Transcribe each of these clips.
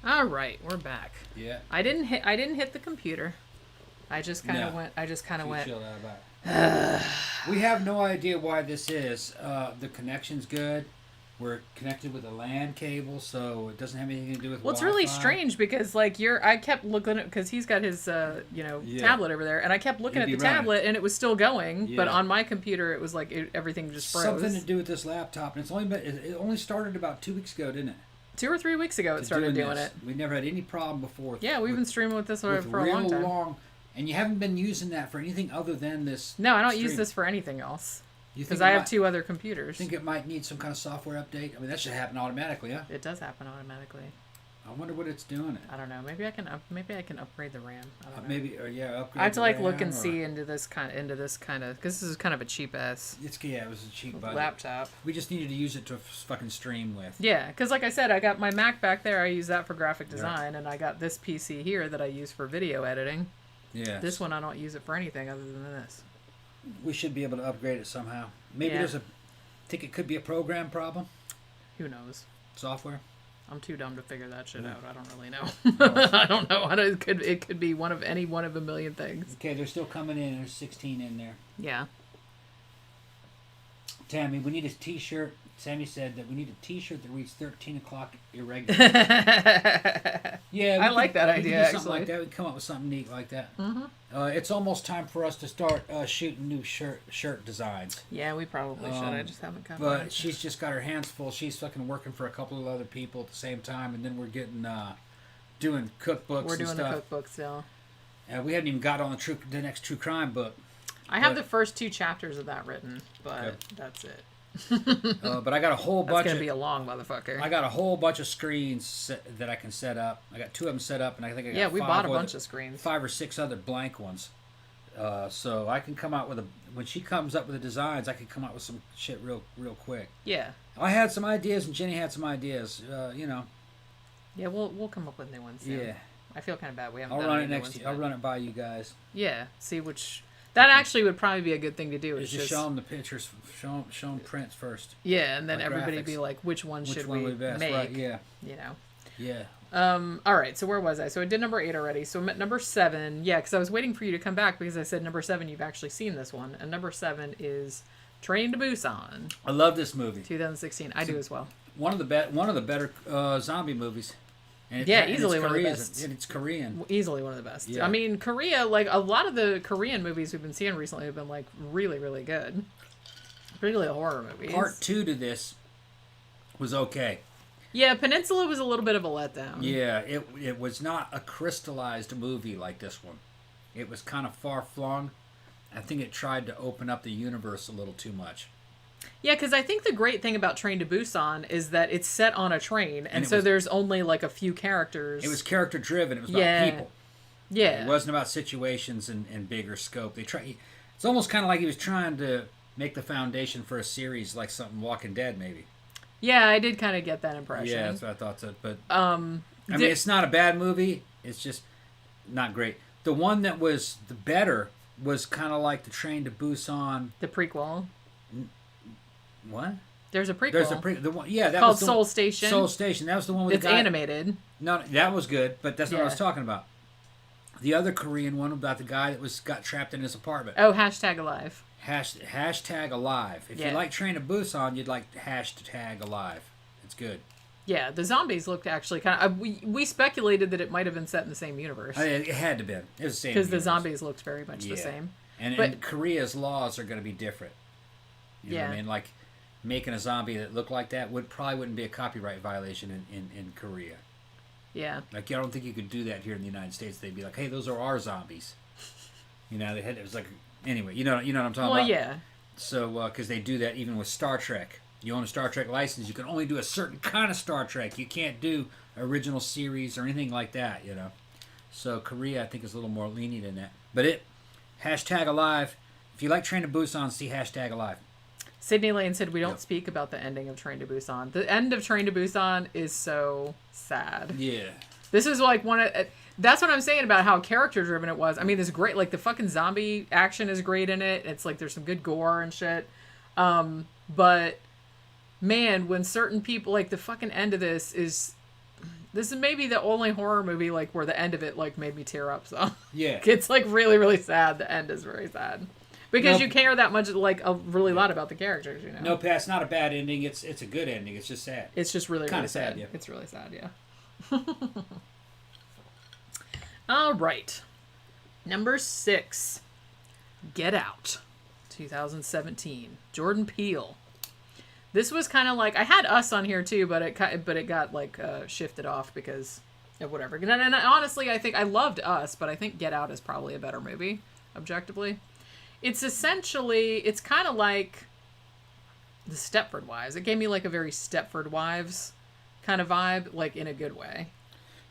All right, we're back. Yeah. I didn't hit the computer. I just kind of went. Chilled out about it. We have no idea why this is. The connection's good. We're connected with a LAN cable, so it doesn't have anything to do with. Well, it's Wi-Fi. really strange because I kept looking at because he's got his tablet over there, and I kept looking at the tablet and it was still going, but on my computer it was like everything just froze. Something to do with this laptop, and it only started about 2 weeks ago, didn't it? 2 or 3 weeks ago it started doing it. We never had any problem before. Yeah, we've been streaming with this for a long time. And you haven't been using that for anything other than this. No, I don't use this for anything else. Because I have 2 other computers. I think it might need some kind of software update. I mean, that should happen automatically, huh? It does happen automatically. I wonder what it's doing. I don't know. Maybe I can upgrade the RAM. I don't know. Maybe upgrade. I have to look and see into this kind of because this is kind of a cheap ass. It was a cheap laptop. We just needed to use it to fucking stream with. Yeah, because like I said, I got my Mac back there. I use that for graphic design, and I got this PC here that I use for video editing. Yeah. This one I don't use it for anything other than this. We should be able to upgrade it somehow. Maybe think it could be a program problem. Who knows? Software. I'm too dumb to figure that shit out. I don't really know. I don't know. It could be one of a million things. Okay, they're still coming in. There's 16 in there. Yeah. Tammy, we need a T-shirt. Sammy said that we need a T-shirt that reads 13 o'clock irregular. Yeah, I like that idea. Something actually, like that. We come up with something neat like that. Mm-hmm. It's almost time for us to start shooting new shirt designs. Yeah, we probably should. I just haven't come. But she's just got her hands full. She's fucking working for a couple of other people at the same time, and then we're getting doing cookbooks. We're doing stuff. the cookbooks still. And we haven't even got on the next true crime book. I have the first 2 chapters of that written, but that's it. But I got a whole bunch. That's gonna be a long motherfucker. I got a whole bunch of screens that I can set up. I got 2 of them set up, and I think I got we bought a bunch of screens. 5 or 6 other blank ones. So I can come out with when she comes up with the designs, I can come out with some shit real quick. Yeah. I had some ideas, and Jenny had some ideas. Yeah, we'll come up with new ones soon. Yeah. I feel kind of bad. We haven't. I'll run it next year. I'll run it by you guys. Yeah. See which. That actually would probably be a good thing to do. Is just show them the pictures, show them prints first. Yeah, and then everybody be like, which one should we make? Right, yeah. You know. Yeah. All right. So where was I? So I did number 8 already. So I'm at number 7. Yeah, because I was waiting for you to come back because I said number 7. You've actually seen this one, and number 7 is Train to Busan. I love this movie. 2016. I do as well. One of the better zombie movies. And easily one of the best. And it's Korean. Easily one of the best. Yeah. I mean, Korea, like, a lot of the Korean movies we've been seeing recently have been, like, really, really good. Particularly horror movies. Part 2 to this was okay. Yeah, Peninsula was a little bit of a letdown. Yeah, it was not a crystallized movie like this one. It was kind of far-flung. I think it tried to open up the universe a little too much. Yeah, because I think the great thing about Train to Busan is that it's set on a train, and so there's only like a few characters. It was character driven. It was about people. Yeah, it wasn't about situations and bigger scope. It's almost kind of like he was trying to make the foundation for a series like something Walking Dead, maybe. Yeah, I did kind of get that impression. Yeah, that's what I thought. But I mean, it's not a bad movie. It's just not great. The one that was the better was kind of like the Train to Busan. The prequel. What? There's a prequel. There's a prequel. That called was Soul Station. Soul Station. That was the one with it's the guy. Animated. No, that was good, but that's not what I was talking about. The other Korean one about the guy that got trapped in his apartment. Oh, #Alive. Hashtag Alive. If you like Train to Busan, you'd like Hashtag Alive. It's good. Yeah, the zombies looked actually kind of... we speculated that it might have been set in the same universe. It had to be. It was the same because the zombies looked very much the same. And Korea's laws are going to be different. You know what I mean? Like, making a zombie that looked like that probably wouldn't be a copyright violation in Korea. Yeah. Like, I don't think you could do that here in the United States. They'd be like, hey, those are our zombies. You know, it was like... Anyway, you know what I'm talking about? Well, yeah. So, because they do that even with Star Trek. You own a Star Trek license, you can only do a certain kind of Star Trek. You can't do original series or anything like that, you know. So, Korea, I think, is a little more lenient in that. But #Alive. If you like Train to Busan, see #Alive. Sydney Lane said we don't speak about the ending of Train to Busan. The end of Train to Busan is so sad. Yeah. This is like one of... That's what I'm saying about how character-driven it was. I mean, there's great... Like, the fucking zombie action is great in it. It's like there's some good gore and shit. But, man, when certain people... Like, the fucking end of this is... This is maybe the only horror movie like where the end of it like made me tear up. So yeah, it's like really really sad. The end is very sad because you care that much like a really lot about the characters. You know. No, Pat, it's not a bad ending. It's a good ending. It's just sad. It's just really really sad. Yeah. It's really sad. Yeah. All right, number 6, Get Out, 2017, Jordan Peele. This was kind of like, I had Us on here too, but it got like shifted off because of whatever. And honestly, I think I loved Us, but I think Get Out is probably a better movie, objectively. It's kind of like the Stepford Wives. It gave me like a very Stepford Wives kind of vibe, like in a good way.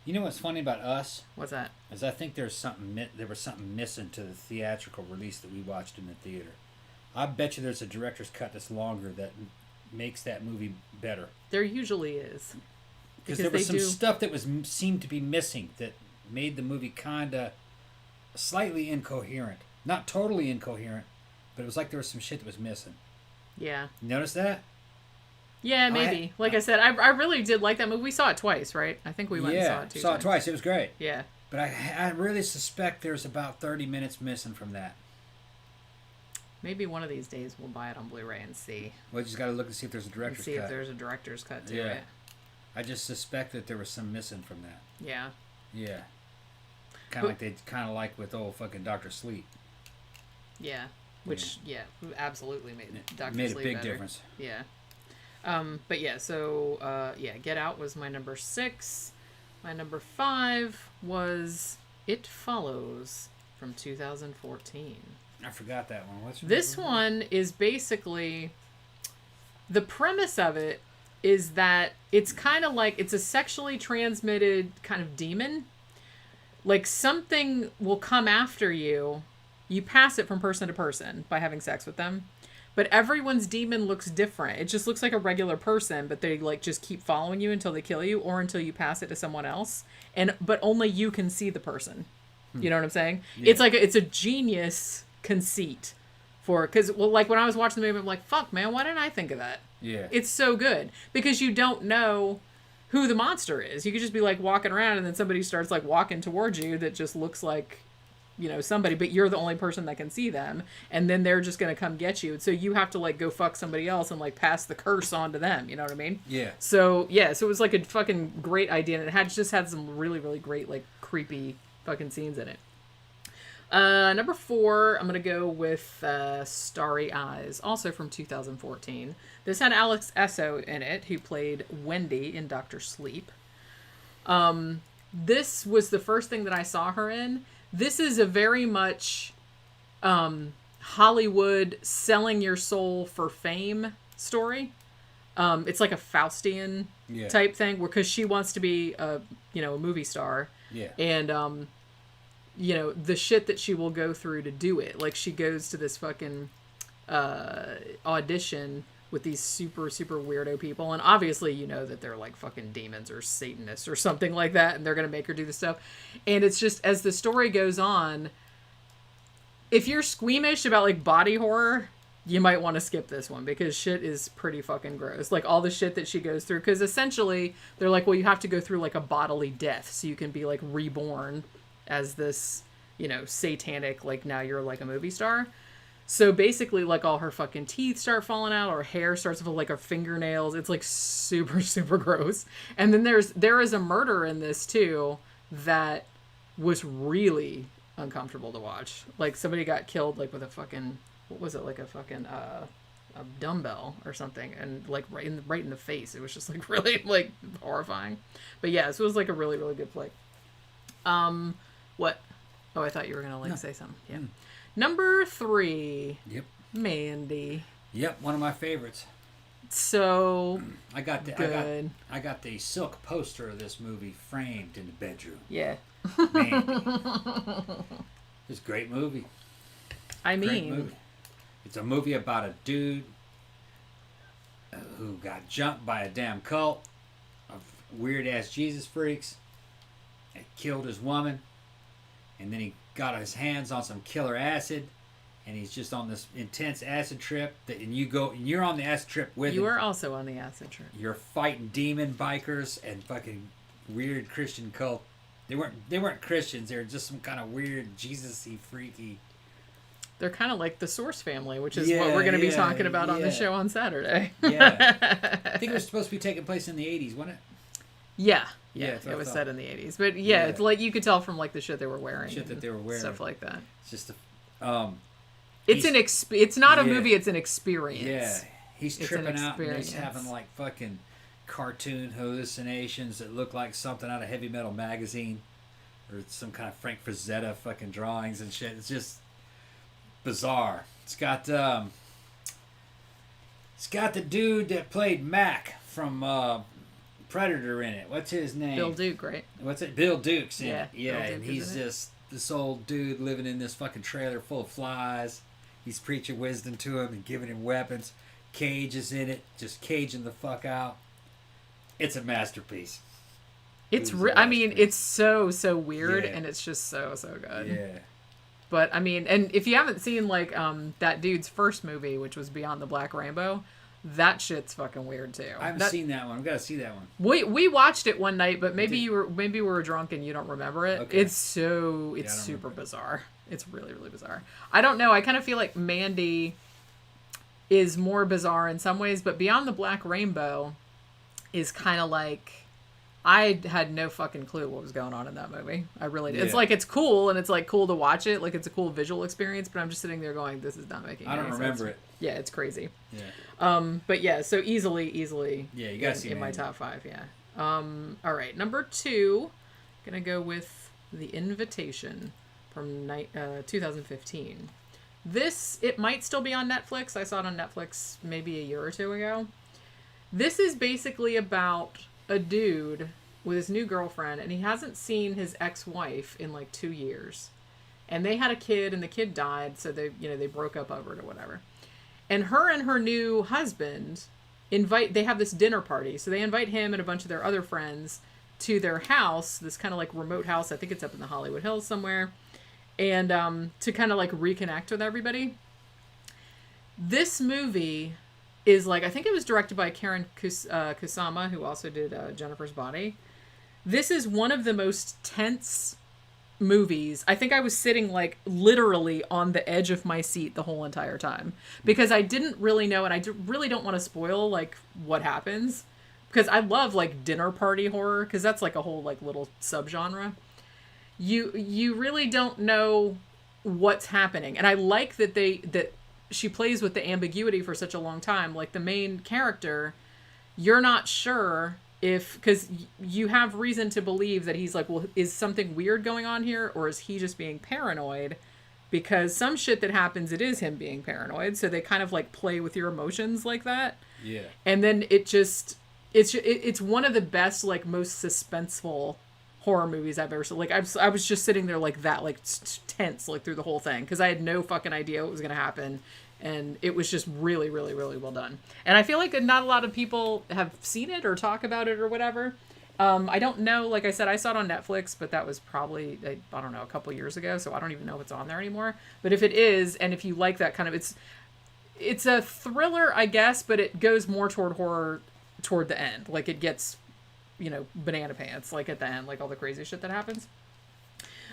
You know what's funny about Us? What's that? Is I think there was something missing to the theatrical release that we watched in the theater. I bet you there's a director's cut that's longer that makes that movie better. There usually is. Because there was some stuff that seemed to be missing that made the movie kind of slightly incoherent. Not totally incoherent, but it was like there was some shit that was missing. Yeah. You notice that? Yeah, maybe. I said, I really did like that movie. We saw it twice, right? I think we went and saw it 2 times. Saw it twice. It was great. Yeah. But I really suspect there's about 30 minutes missing from that. Maybe one of these days we'll buy it on Blu-ray and see. Well, you just got to look and see if there's a director's cut. See if there's a director's cut to it. I just suspect that there was some missing from that. Yeah. Yeah. Kind of like with old fucking Dr. Sleep. Yeah. Which, absolutely made Dr. Made Sleep a big better. difference. Yeah. But yeah, so, Get Out was my number 6. My number 5 was It Follows from 2014. I forgot that one. This one is basically, the premise of it is that it's kind of like, it's a sexually transmitted kind of demon. Like something will come after you. You pass it from person to person by having sex with them. But everyone's demon looks different. It just looks like a regular person, but they like just keep following you until they kill you or until you pass it to someone else. But only you can see the person. You know what I'm saying? Yeah. It's a genius conceit because like when I was watching the movie, I'm like, fuck man, why didn't I think of that? Yeah. It's so good because you don't know who the monster is. You could just be like walking around and then somebody starts like walking towards you that just looks like, you know, somebody, but you're the only person that can see them, and then they're just gonna come get you. So you have to like go fuck somebody else and like pass the curse on to them. You know what I mean? Yeah. So it was like a fucking great idea, and it just had some really really great like creepy fucking scenes in it. Number 4, I'm gonna go with Starry Eyes, also from 2014. This had Alex Esso in it, who played Wendy in Dr. Sleep. This was the first thing that I saw her in. This is a very much Hollywood selling your soul for fame story. It's like a Faustian type thing, because she wants to be a movie star. Yeah. And the shit that she will go through to do it. Like she goes to this fucking audition with these super super weirdo people, and obviously that they're like fucking demons or Satanists or something like that, and they're gonna make her do this stuff. And it's just, as the story goes on, if you're squeamish about like body horror, you might want to skip this one, because shit is pretty fucking gross. Like all the shit that she goes through, because essentially they're like, well, you have to go through like a bodily death so you can be like reborn as this satanic, like now you're like a movie star. So basically, like, all her fucking teeth start falling out, or hair starts to fall, like her fingernails. It's like super, super gross. And then there is a murder in this too that was really uncomfortable to watch. Like somebody got killed like with a fucking, what was it, like a fucking a dumbbell or something, and like right in the face. It was just like really like horrifying. But yeah, so it was like a really, really good flick. What? Oh, I thought you were gonna say something. Yeah. Number 3. Yep. Mandy. Yep, one of my favorites. So I got the silk poster of this movie framed in the bedroom. Yeah. Mandy. It's a great movie. Great movie. It's a movie about a dude who got jumped by a damn cult of weird ass Jesus freaks and killed his woman, and then he got his hands on some killer acid, and he's just on this intense acid trip. And you're on the acid trip with him. You are also on the acid trip. You're fighting demon bikers and fucking weird Christian cult. They weren't Christians. They were just some kind of weird Jesus-y, freaky. They're kind of like the Source family, which is what we're going to be talking about on the show on Saturday. Yeah. I think it was supposed to be taking place in the 80s, wasn't it? Yeah. It was set in the 80s. But it's like you could tell from like the shit they were wearing. Stuff like that. It's just it's not a movie, it's an experience. Yeah. He's tripping out and he's having like fucking cartoon hallucinations that look like something out of Heavy Metal magazine or some kind of Frank Frazetta fucking drawings and shit. It's just bizarre. It's got the dude that played Mac from Predator in it. What's his name? Bill Duke, right? What's it? Bill Duke's in it. Yeah, and he's just this old dude living in this fucking trailer full of flies. He's preaching wisdom to him and giving him weapons. Cage is in it, just caging the fuck out. It's a masterpiece. It's it's so weird and it's just so good. Yeah. But I mean, and if you haven't seen like that dude's first movie, which was Beyond the Black Rainbow, that shit's fucking weird too. I haven't seen that one. I've got to see that one. We watched it one night, but maybe we were drunk and you don't remember it. Okay. It's super bizarre. It's really, really bizarre. I don't know. I kind of feel like Mandy is more bizarre in some ways, but Beyond the Black Rainbow is kind of like, I had no fucking clue what was going on in that movie. I really did. Yeah. It's like, it's cool, and it's like cool to watch it. Like, it's a cool visual experience, but I'm just sitting there going, this is not making any sense. I don't remember it. Yeah, it's crazy. Yeah. But yeah, so easily. Yeah, you gotta see in my top 5, yeah. All right, number 2, gonna go with The Invitation from 2015. This, it might still be on Netflix. I saw it on Netflix maybe a year or 2 ago. This is basically about a dude with his new girlfriend, and he hasn't seen his ex-wife in like 2 years. And they had a kid, and the kid died, so they broke up over it or whatever. And her new husband they have this dinner party. So they invite him and a bunch of their other friends to their house, this kind of like remote house. I think it's up in the Hollywood Hills somewhere. And to kind of like reconnect with everybody. This movie is like, I think it was directed by Karen Kusama, who also did Jennifer's Body. This is one of the most tense movies. I think I was sitting like literally on the edge of my seat the whole entire time because I didn't really know, and I really don't want to spoil like what happens because I love like dinner party horror because that's like a whole like little subgenre. You really don't know what's happening, and I like that she plays with the ambiguity for such a long time. Like the main character, you're not sure because you have reason to believe that he's like, well, is something weird going on here, or is he just being paranoid? Because some shit that happens, it is him being paranoid. So they kind of like play with your emotions like that. Yeah. And then it's one of the best, like most suspenseful horror movies I've ever seen. Like I was just sitting there like that, like tense, like through the whole thing, because I had no fucking idea what was gonna happen, and it was just really, really, really well done. And I feel like not a lot of people have seen it or talk about it or whatever. I don't know. Like I said, I saw it on Netflix, but that was probably I don't know, a couple years ago, so I don't even know if it's on there anymore. But if it is, and if you like that kind of, it's a thriller, I guess, but it goes more toward horror toward the end. Like it gets, banana pants, like at the end, like all the crazy shit that happens.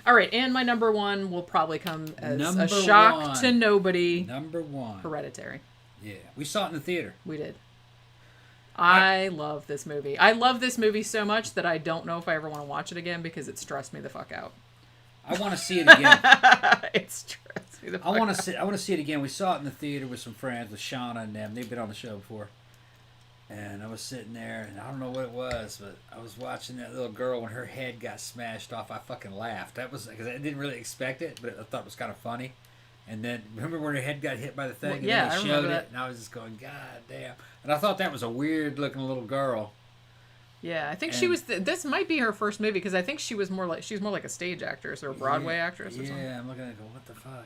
All right, and my number 1 will probably come as a shock to nobody. Number 1. Hereditary. Yeah, we saw it in the theater. We did. I love this movie. I love this movie so much that I don't know if I ever want to watch it again because it stressed me the fuck out. I want to see it again. It stressed me the fuck out. I want to see it again. We saw it in the theater with some friends, with Shauna and them. They've been on the show before. And I was sitting there, and I don't know what it was, but I was watching that little girl when her head got smashed off. I fucking laughed. That was because I didn't really expect it, but I thought it was kind of funny. And then remember when her head got hit by the thing? Well, yeah, and then they showed it, and I was just going, God damn! And I thought that was a weird looking little girl. Yeah, I think she was. This might be her first movie because I think she was more like a stage actress or a Broadway actress or something. Yeah, I'm looking at it, go, what the fuck?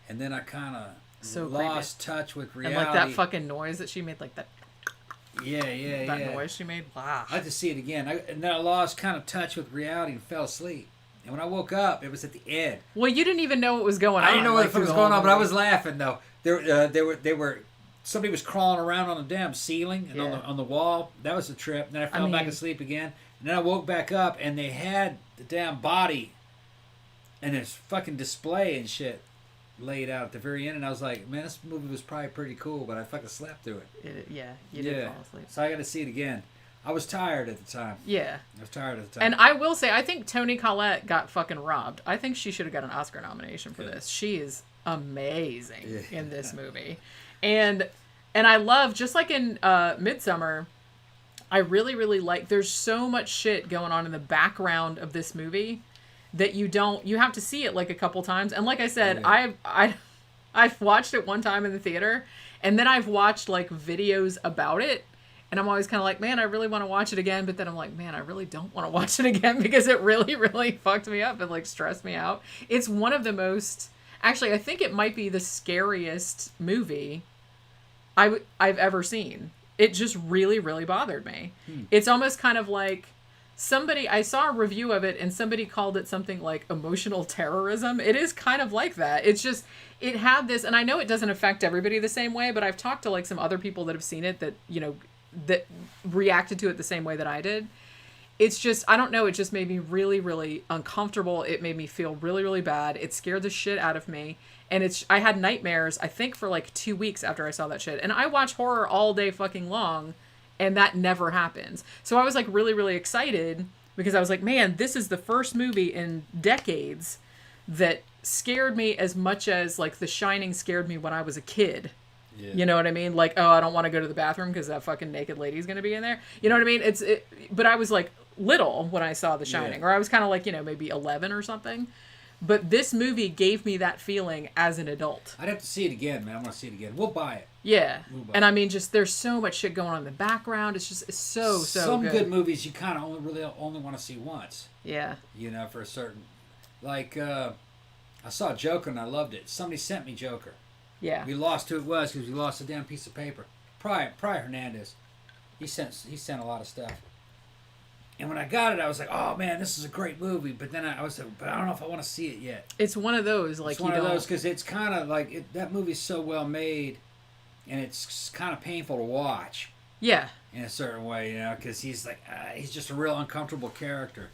And then I kind of lost touch with reality. And like that fucking noise that she made, like that. Yeah. That noise she made. Wow. I had to see it again. And then I lost kind of touch with reality and fell asleep. And when I woke up, it was at the end. Well, you didn't even know what was going on. I didn't know what was going on, but I was laughing though. They were. Somebody was crawling around on the damn ceiling and on the wall. That was a trip. Then I fell back asleep again. And then I woke back up, and they had the damn body and this fucking display and shit laid out at the very end. And I was like, man, this movie was probably pretty cool, but I fucking slept through it. You did fall asleep. So I got to see it again. I was tired at the time. Yeah. I was tired at the time. And I will say, I think Toni Collette got fucking robbed. I think she should have got an Oscar nomination for this. She is amazing in this movie. And I love, just like in Midsommar, I really, really like, there's so much shit going on in the background of this movie that you have to see it like a couple times. And like I said, I've watched it one time in the theater, and then I've watched like videos about it. And I'm always kind of like, man, I really want to watch it again. But then I'm like, man, I really don't want to watch it again because it really, really fucked me up and like stressed me out. It's one of the most, actually, I think it might be the scariest movie I've ever seen. It just really, really bothered me. It's almost kind of like I saw a review of it and somebody called it something like emotional terrorism. It is kind of like that. It's just, it had this, and I know it doesn't affect everybody the same way, but I've talked to like some other people that have seen it that, that reacted to it the same way that I did. It's just, I don't know, it just made me really, really uncomfortable. It made me feel really, really bad. It scared the shit out of me. And I had nightmares, I think, for like 2 weeks after I saw that shit. And I watch horror all day fucking long, and that never happens. So I was like really, really excited because I was like, man, this is the first movie in decades that scared me as much as like The Shining scared me when I was a kid. Yeah. You know what I mean? Like, oh, I don't want to go to the bathroom because that fucking naked lady's going to be in there. You know what I mean? But I was like little when I saw The Shining, or I was kind of like, maybe 11 or something. But this movie gave me that feeling as an adult. I'd have to see it again, man. I want to see it again. We'll buy it. Yeah. And I mean, just there's so much shit going on in the background. It's so Some good. good movies you kind of only want to see once. Yeah. For a certain, like, I saw Joker and I loved it. Somebody sent me Joker. Yeah. We lost who it was because we lost a damn piece of paper. Probably Hernandez. He sent a lot of stuff. And when I got it, I was like, "Oh man, this is a great movie." But then I was like, "But I don't know if I want to see it yet." It's one of those, like, it's one of those because it's kind of like that movie's so well made, and it's kind of painful to watch. Yeah. In a certain way, because he's like he's just a real uncomfortable character,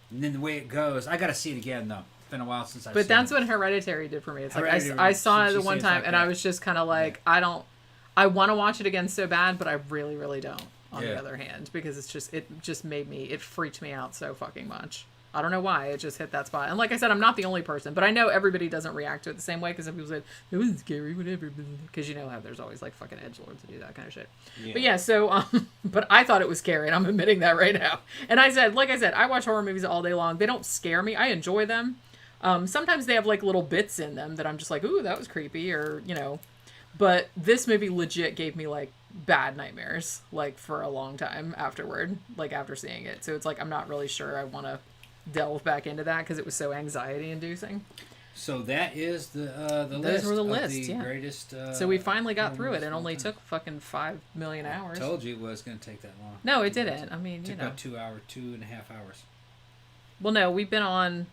and then the way it goes, I got to see it again though. It's been a while since I've seen it. But that's what Hereditary did for me. It's like I saw it the one time, and I was just kind of like, I want to watch it again so bad, but I really, really don't. On the other hand, because it freaked me out so fucking much. I don't know why, it just hit that spot. And like I said, I'm not the only person, but I know everybody doesn't react to it the same way, because some people say, it wasn't scary, whatever, because you know how there's always like fucking edgelords that do that kind of shit. Yeah. But yeah, so, but I thought it was scary, and I'm admitting that right now. And like I said, I watch horror movies all day long. They don't scare me. I enjoy them. Sometimes they have like little bits in them that I'm just like, ooh, that was creepy, or, but this movie legit gave me like bad nightmares, like for a long time afterward, like after seeing it. So it's like, I'm not really sure I want to delve back into that because it was so anxiety inducing. So that is the Those list. were the of list, the greatest. So we finally got through it. It only took fucking 5 million hours. I told you it was going to take that long. No, it didn't. I mean, it took about 2 hours, 2.5 hours. Well, no, we've been on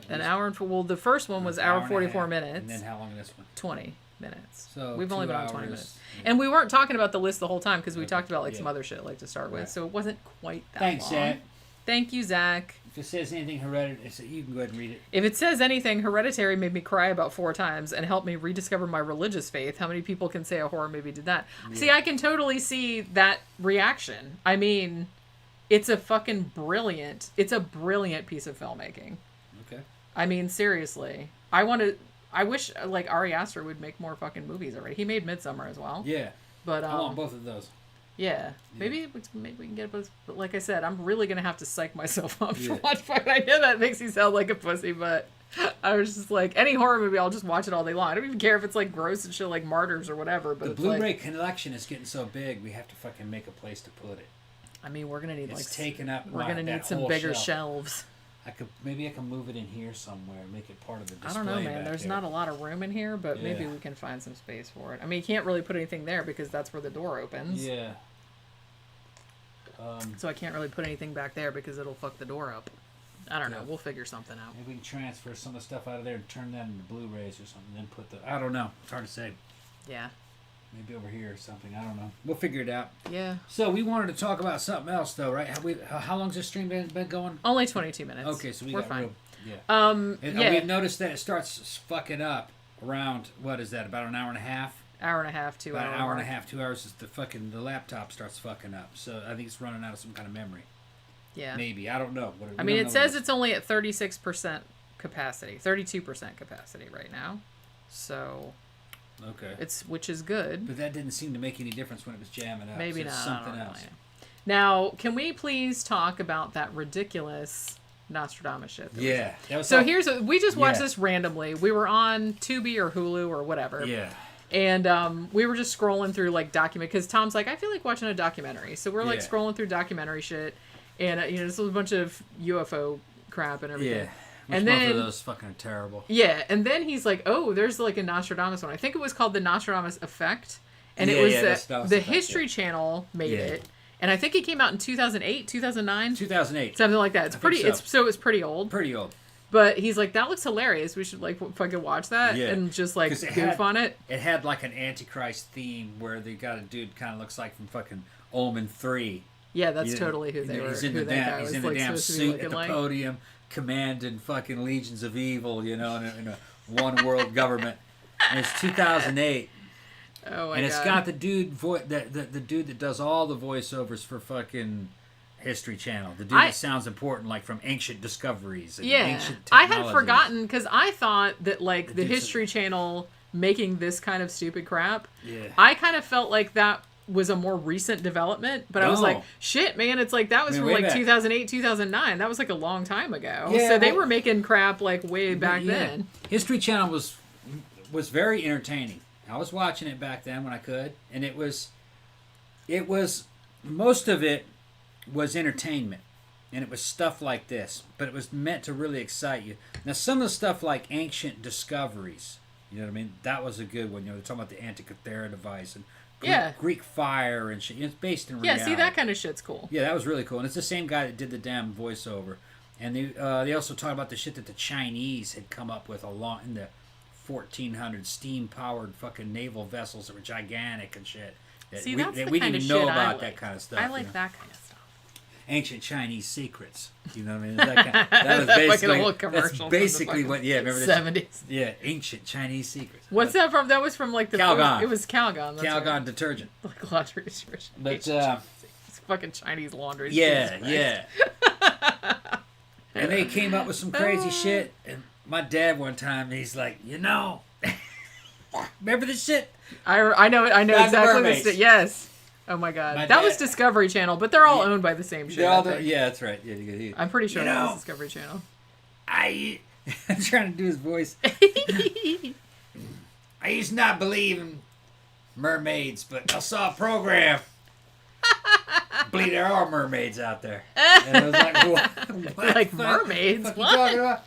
an hour and the first one was hour 44 minutes. And then how long is this one? 20 minutes. So we've only been on 20 minutes. Yeah. And we weren't talking about the list the whole time because we talked about like some other shit like to start with. So it wasn't quite that long. Thanks, Zach. Thank you, Zach. If it says anything Hereditary, you can go ahead and read it. If it says anything, Hereditary made me cry about 4 times and helped me rediscover my religious faith. How many people can say a horror movie did that? Yeah. See, I can totally see that reaction. I mean, it's a brilliant piece of filmmaking. Okay. I mean, seriously. I wish, like, Ari Aster would make more fucking movies already. He made Midsommar as well. Yeah. But I want both of those. Yeah. Maybe we can get both. But like I said, I'm really going to have to psych myself up for watch fucking. I know that makes me sound like a pussy, but I was just like, any horror movie, I'll just watch it all day long. I don't even care if it's like gross and shit like Martyrs or whatever. But the Blu-ray collection is getting so big, we have to fucking make a place to put it. I mean, we're going to need taken up. We're going to need some bigger shelves. Maybe I can move it in here somewhere, make it part of the display. I don't know, man. There's not a lot of room in here, but maybe we can find some space for it. I mean, you can't really put anything there because that's where the door opens. Yeah. So I can't really put anything back there because it'll fuck the door up. I don't know. We'll figure something out. Maybe we can transfer some of the stuff out of there and turn that into Blu-rays or something, then put the... I don't know. It's hard to say. Yeah. Maybe over here or something. I don't know. We'll figure it out. Yeah. So we wanted to talk about something else, though, right? How long's this stream been going? Only 22 minutes. Okay, so we're fine. We've noticed that it starts fucking up around, what is that, about an hour and a half? Hour and a half, 2 hours. About an hour and a half, 2 hours is the laptop starts fucking up. So I think it's running out of some kind of memory. Yeah. Maybe. I don't know. I mean, it says it's only at 36% capacity, 32% capacity right now. So... Okay. Which is good. But that didn't seem to make any difference when it was jamming up. Maybe so not. Something else. Now, can we please talk about that ridiculous Nostradamus shit? Yeah. We just watched this randomly. We were on Tubi or Hulu or whatever. Yeah. And we were just scrolling through like document because Tom's like, I feel like watching a documentary. So we're like scrolling through documentary shit, and this was a bunch of UFO crap and everything. Yeah. And then both of those fucking are terrible. Yeah, and then he's like, "Oh, there's like a Nostradamus one. I think it was called the Nostradamus Effect, and it was the History Channel made it, and I think it came out in 2008, 2009, 2008, something like that. It's pretty. So it's pretty old. Pretty old. But he's like, that looks hilarious. We should like fucking watch that and just like goof on it. It had like an Antichrist theme where they got a dude kind of looks like from fucking Omen 3. Yeah, that's totally who they were. He's in the damn suit at the podium. Commanding fucking legions of evil, in a one world government, and it's 2008. Oh my god! And it's got the dude the dude that does all the voiceovers for fucking History Channel. The dude that sounds important, like from Ancient Discoveries. And ancient I had forgotten because I thought that like the History Channel making this kind of stupid crap. Yeah. I kind of felt like that was a more recent development, but I was like, shit, man, it's like that was from like 2008, 2009. That was like a long time ago. Yeah, so they were making crap like way back then. History Channel was very entertaining. I was watching it back then when I could, and it was most of it was entertainment, and it was stuff like this, but it was meant to really excite you. Now some of the stuff like Ancient Discoveries, you know what I mean? That was a good one. They're talking about the Antikythera device and Greek fire and shit. It's based in reality. Yeah, see, that kind of shit's cool. Yeah, that was really cool. And it's the same guy that did the damn voiceover. And they also talk about the shit that the Chinese had come up with in the 1400s, steam-powered fucking naval vessels that were gigantic and shit. See, that's the we kind didn't of know shit about I that kind of stuff. I like that kind of stuff. Ancient Chinese secrets. You know what I mean? That was basically, like a that's basically what, remember this? 70s. Yeah, Ancient Chinese secrets. What's that from? That was from like the... Calgon. It was Calgon. Calgon detergent. Like laundry detergent. But, it's fucking Chinese laundry. Yeah. And they came up with some crazy shit. And my dad one time, he's like, remember this shit? I know exactly this shit. Yes. Oh my god. That was Discovery Channel, but they're all owned by the same shit. Yeah, that's right. Yeah, I'm pretty sure that was Discovery Channel. I'm trying to do his voice. I used to not believe in mermaids, but I saw a program. I believe there are mermaids out there. And I was like, what? Like mermaids? What? You talking about?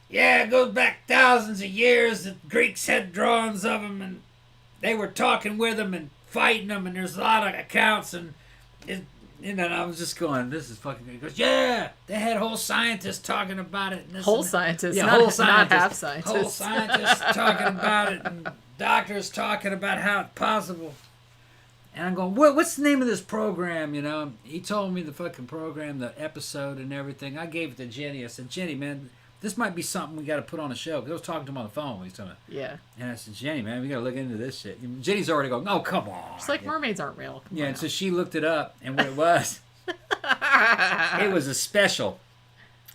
Yeah, it goes back thousands of years. The Greeks had drawings of them, and they were talking with them and fighting them, and there's a lot of accounts, and I was just going, this is fucking good. He goes, yeah, they had whole scientists talking about it. And whole scientists, yeah, not half scientists. Whole scientists talking about it, and doctors talking about how it's possible. And I'm going, what's the name of this program, He told me the fucking program, the episode and everything. I gave it to Jenny. I said, Jenny, man, this might be something we got to put on a show. Because I was talking to him on the phone when he was telling me. Yeah. And I said, Jenny, man, we got to look into this shit. And Jenny's already going, oh, come on. She's like, mermaids aren't real. Come on. So she looked it up, and what it was, it was a special.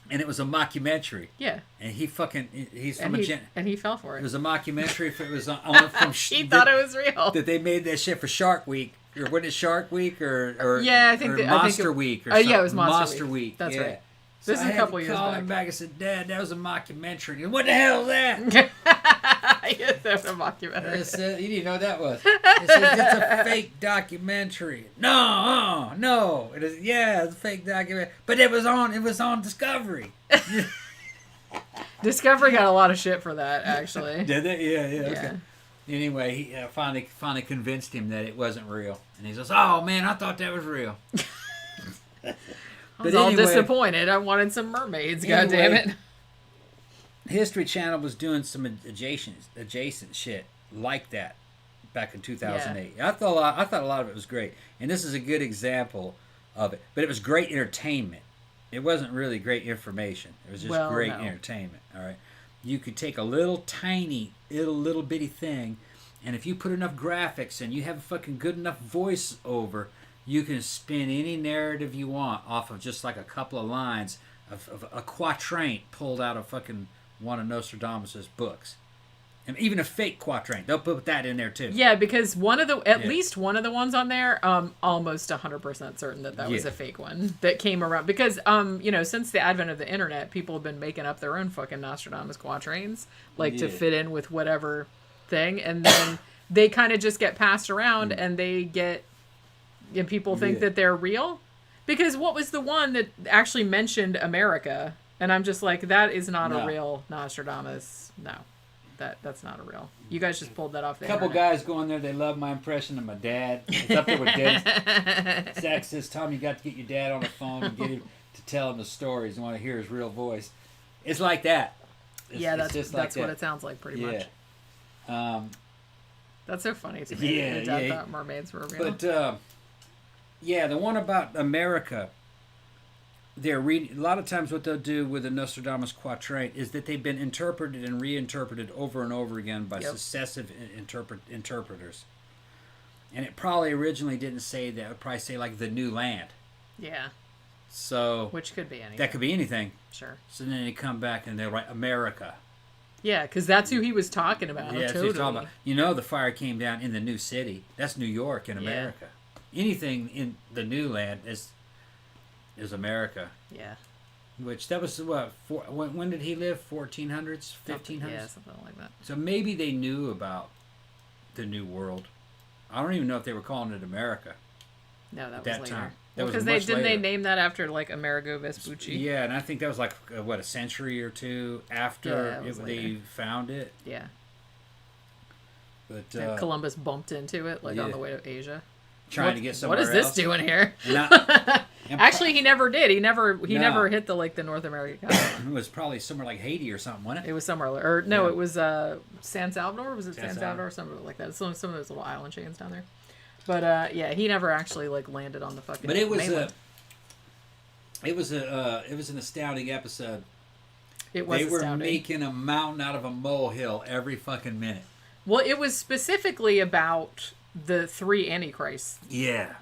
And it was a mockumentary. Yeah. And he's from and he fell for it. It was a mockumentary. It was on from. He thought it was real. That they made that shit for Shark Week, or wasn't it Shark Week, or yeah, I think Monster Week, or something. Yeah, it was Monster Week. That's right. So this is a couple years back. I had to call him back and said, Dad, that was a mockumentary. Goes, what the hell is that? Yes, that was a mockumentary. I said, you didn't know what that was. It says, it's a fake documentary. No. It is, yeah, it's a fake documentary. But it was on Discovery. Discovery got a lot of shit for that, actually. Did they? Yeah. Okay. Anyway, he finally convinced him that it wasn't real. And he says, oh, man, I thought that was real. I was all disappointed. I wanted some mermaids, goddammit. History Channel was doing some adjacent shit like that back in 2008. Yeah. I thought a lot of it was great, and this is a good example of it. But it was great entertainment. It wasn't really great information. It was just great entertainment. All right, you could take a little tiny, little bitty thing, and if you put enough graphics and you have a fucking good enough voiceover, you can spin any narrative you want off of just like a couple of lines of a quatrain pulled out of fucking one of Nostradamus's books. And even a fake quatrain. They'll put that in there too. Yeah, because at least one of the ones on there, almost 100% certain that was a fake one that came around. Because, since the advent of the internet, people have been making up their own fucking Nostradamus quatrains, to fit in with whatever thing. And then they kind of just get passed around and they get, people think that they're real. Because what was the one that actually mentioned America? And I'm just like, that is not a real Nostradamus. No. That's not a real. You guys just pulled that off the internet. Guys go in there. They love my impression of my dad. It's up there with Dennis. Zach says, Tom, you got to get your dad on the phone and get him to tell him the stories. You want to hear his real voice. It's like that. That's what it sounds like pretty much. That's so funny to me. Dad thought mermaids were real. But, the one about America... They're reading. A lot of times, what they'll do with the Nostradamus quatrain is that they've been interpreted and reinterpreted over and over again by successive interpreters. And it probably originally didn't say that. It would probably say like the new land. Yeah. So. Which could be anything. That could be anything. Sure. So then they come back and they write America. Yeah, because that's who he was talking about. Yeah, that's who he's talking about. The fire came down in the new city. That's New York in America. Anything in the new land is America. Yeah. Which, that was, when did he live? 1400s? 1500s? Yeah, something like that. So maybe they knew about the New World. I don't even know if they were calling it America. No, that was later. Time. Because they name that after, Amerigo Vespucci? Yeah, and I think that was a century or two after they found it. Yeah. But Columbus bumped into it, on the way to Asia. Trying to get somewhere else. What is this doing here? Actually, he never did. He never hit the North American continent. It was probably somewhere like Haiti or something, wasn't it? It was somewhere, it was San Salvador. Was it San Salvador or something like that? Some of those little island chains down there. But he never actually landed on the fucking. But it was mainland. It was an astounding episode. It was. They were making a mountain out of a molehill every fucking minute. Well, it was specifically about the three Antichrists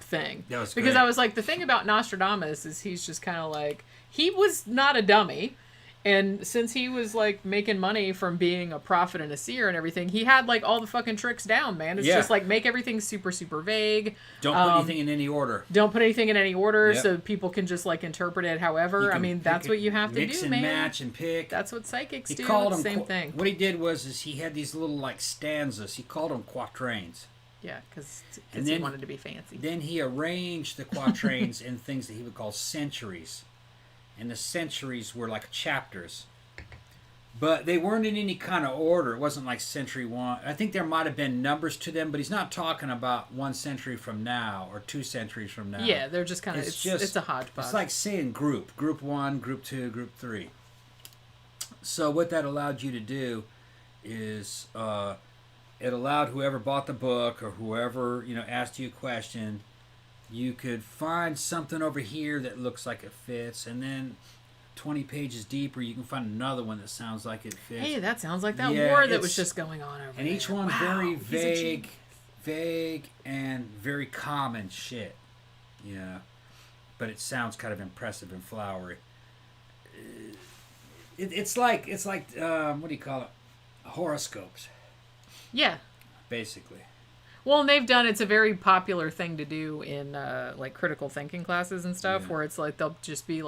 thing. That was because great. I was like, the thing about Nostradamus is he's just kind of he was not a dummy. And since he was making money from being a prophet and a seer and everything, he had all the fucking tricks down, man. It's just make everything super, super vague. Don't put anything in any order. Don't put anything in any order so people can just interpret it however. I mean, that's what you have to do, man. Mix and match and pick. That's what psychics do. Called it's the same thing. What he did was he had these little stanzas. He called them quatrains. Yeah, because he wanted to be fancy. Then he arranged the quatrains in things that he would call centuries. And the centuries were chapters. But they weren't in any kind of order. It wasn't like century 1. I think there might have been numbers to them, but he's not talking about 1 century from now or 2 centuries from now. Yeah, they're just kind of, it's a hodgepodge. It's like saying group 1, group 2, group 3. So what that allowed you to do is it allowed whoever bought the book or whoever, asked you a question, you could find something over here that looks like it fits, and then 20 pages deeper, you can find another one that sounds like it fits. Hey, that sounds like that war that was just going on over there. And each one's very vague and very common shit. But it sounds kind of impressive and flowery. It's like what do you call it? Horoscopes. Yeah. Basically. Well, and it's a very popular thing to do in critical thinking classes and stuff, where it's they'll just be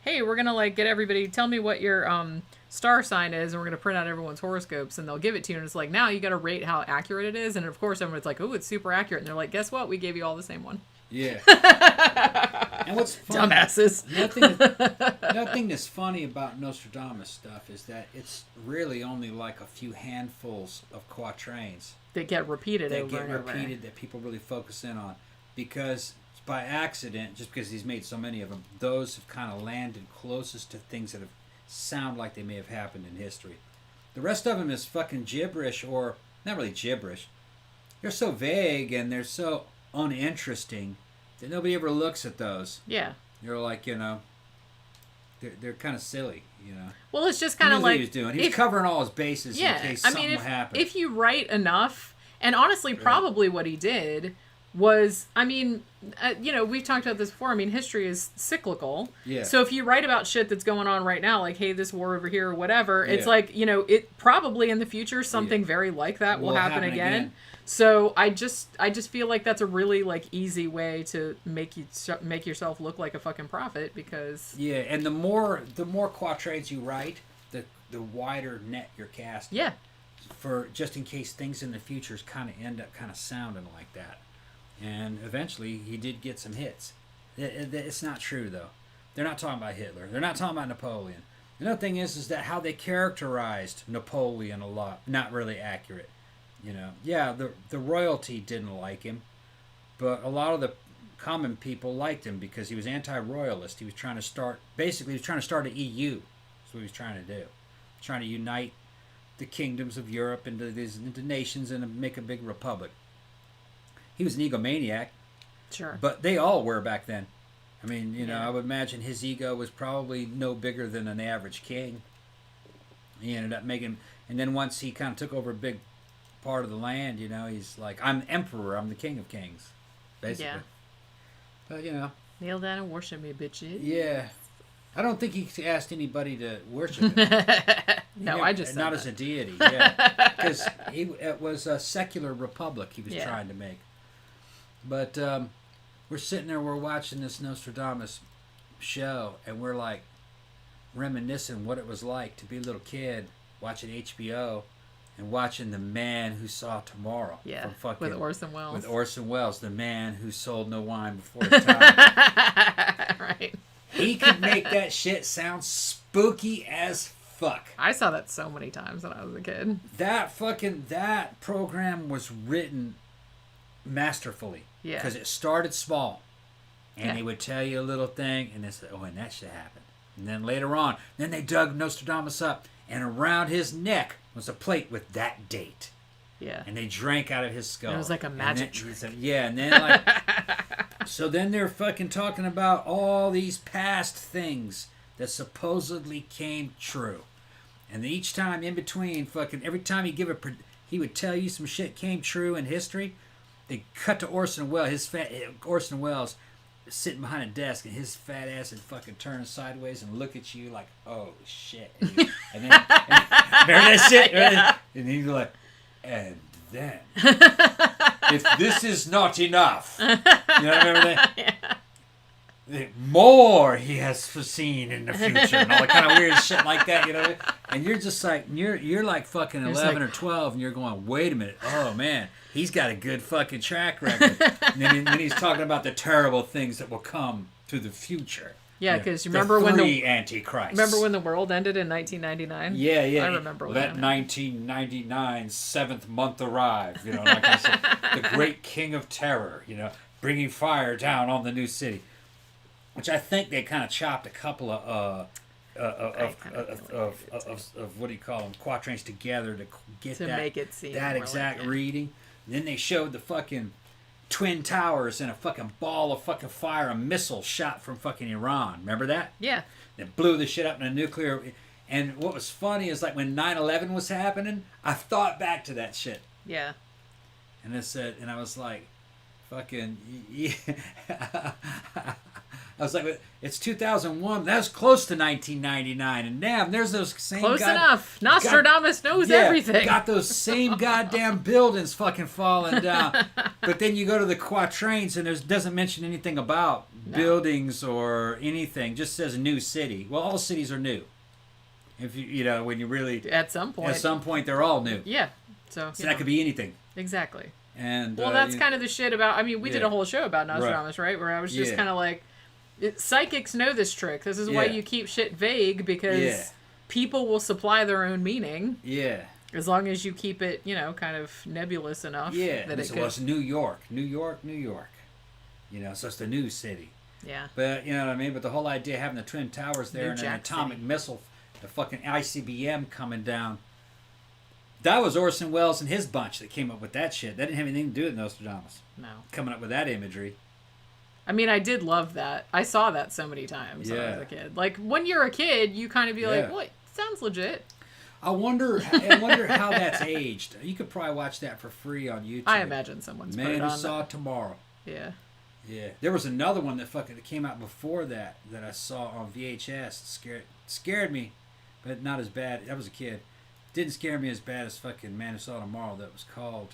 hey, we're gonna get everybody, tell me what your star sign is, and we're gonna print out everyone's horoscopes, and they'll give it to you, and it's now you gotta rate how accurate it is, and of course everyone's oh, it's super accurate, and they're guess what, we gave you all the same one. Yeah. And what's funny, dumbasses. Another thing that's funny about Nostradamus stuff is that it's really only a few handfuls of quatrains that get repeated over and over. That people really focus in on, because by accident, just because he's made so many of them, those have kind of landed closest to things that sound like they may have happened in history. The rest of them is fucking gibberish, or not really gibberish. they're so vague and they're so uninteresting that nobody ever looks at those. Yeah. You're like, they're kind of silly, Well, it's just kind of like... He was doing. He's covering all his bases in case something will happen. If you write enough, and honestly, probably what he did was, we've talked about this before. History is cyclical. Yeah. So if you write about shit that's going on right now, like, hey, this war over here or whatever, it's like, it probably in the future something very like that will happen again. So I just feel like that's a really like easy way to make yourself look like a fucking prophet, because and the more quatrains you write, the wider net you're casting. Yeah. For just in case things in the futures kind of end up kind of sounding like that. And eventually, he did get some hits. It's not true, though. They're not talking about Hitler. They're not talking about Napoleon. Another thing is that how they characterized Napoleon a lot, not really accurate. Yeah, the royalty didn't like him, but a lot of the common people liked him because he was anti-royalist. He was trying to start an EU. That's what he was trying to do. Trying to unite the kingdoms of Europe into nations and make a big republic. He was an egomaniac. Sure. But they all were back then. I would imagine his ego was probably no bigger than an average king. He ended up making... And then once he kind of took over a big part of the land, he's like, I'm emperor, I'm the king of kings. Basically. Yeah. But, kneel down and worship me, bitches. Yeah. I don't think he asked anybody to worship him. No, I just said not that. As a deity, yeah. Because it was a secular republic he was trying to make. But we're sitting there, we're watching this Nostradamus show, and we're like reminiscing what it was like to be a little kid watching HBO and watching The Man Who Saw Tomorrow. Yeah, with Orson Welles. With Orson Welles, the man who sold no wine before his time. Right. He could make that shit sound spooky as fuck. I saw that so many times when I was a kid. That program was written masterfully. Yeah. Because it started small. And they would tell you a little thing, and they said, oh, and that shit happened. And then later on, then they dug Nostradamus up, and around his neck was a plate with that date. Yeah. And they drank out of his skull. And it was like a magic trick. And then like... So then they're fucking talking about all these past things that supposedly came true. And each time in between, every time he would tell you some shit came true in history, they cut to Orson Welles. Orson Welles sitting behind a desk, and his fat ass would fucking turn sideways and look at you like, oh shit. And then remember that shit? Yeah. And he'd be like, and then if this is not enough, remember that? Yeah. More he has foreseen in the future, and all that kind of weird shit like that, And you're just like, you're like fucking 11 or 12, and you're going, wait a minute, oh man, he's got a good fucking track record. And then he's talking about the terrible things that will come to the future. Yeah, because you remember when the Antichrist. Remember when the world ended in 1999? Yeah. I remember. Let 1999's 7th month arrive. Like I said, the great king of terror. Bringing fire down on the new city, which I think they kind of chopped a couple of what do you call them, quatrains together to get that make it seem that exact reading. And then they showed the fucking Twin Towers and a fucking ball of fucking fire, a missile shot from fucking Iran. Remember that? Yeah. That blew the shit up in a nuclear... And what was funny is like when 9/11 was happening, I thought back to that shit. Yeah. And I was like, fucking... Yeah. I was like, it's 2001. That's close to 1999. And damn, there's those same... Close enough. Nostradamus knows everything. Got those same goddamn buildings fucking falling down. But then you go to the quatrains and it doesn't mention anything about buildings or anything. Just says new city. Well, all cities are new. If when you really... At some point, they're all new. Yeah. So that could be anything. Exactly. And that's kind of the shit about... we did a whole show about Nostradamus, right? Where I was just kind of like... Psychics know this trick. This is why you keep shit vague, because people will supply their own meaning. Yeah. As long as you keep it, kind of nebulous enough. Yeah. That it's New York. New York. So it's the new city. Yeah. But, you know what I mean? But the whole idea of having the Twin Towers there and an atomic missile, the fucking ICBM coming down. That was Orson Welles and his bunch that came up with that shit. That didn't have anything to do with Nostradamus. No. Coming up with that imagery. I mean, I did love that. I saw that so many times when I was a kid. Like, when you're a kid, you kind of be like, what? Sounds legit. I wonder how that's aged. You could probably watch that for free on YouTube. I imagine someone's put it on. Man Who Saw Tomorrow. Yeah. Yeah. There was another one that came out before that I saw on VHS. Scared me, but not as bad. I was a kid. Didn't scare me as bad as fucking Man Who Saw Tomorrow. That was called...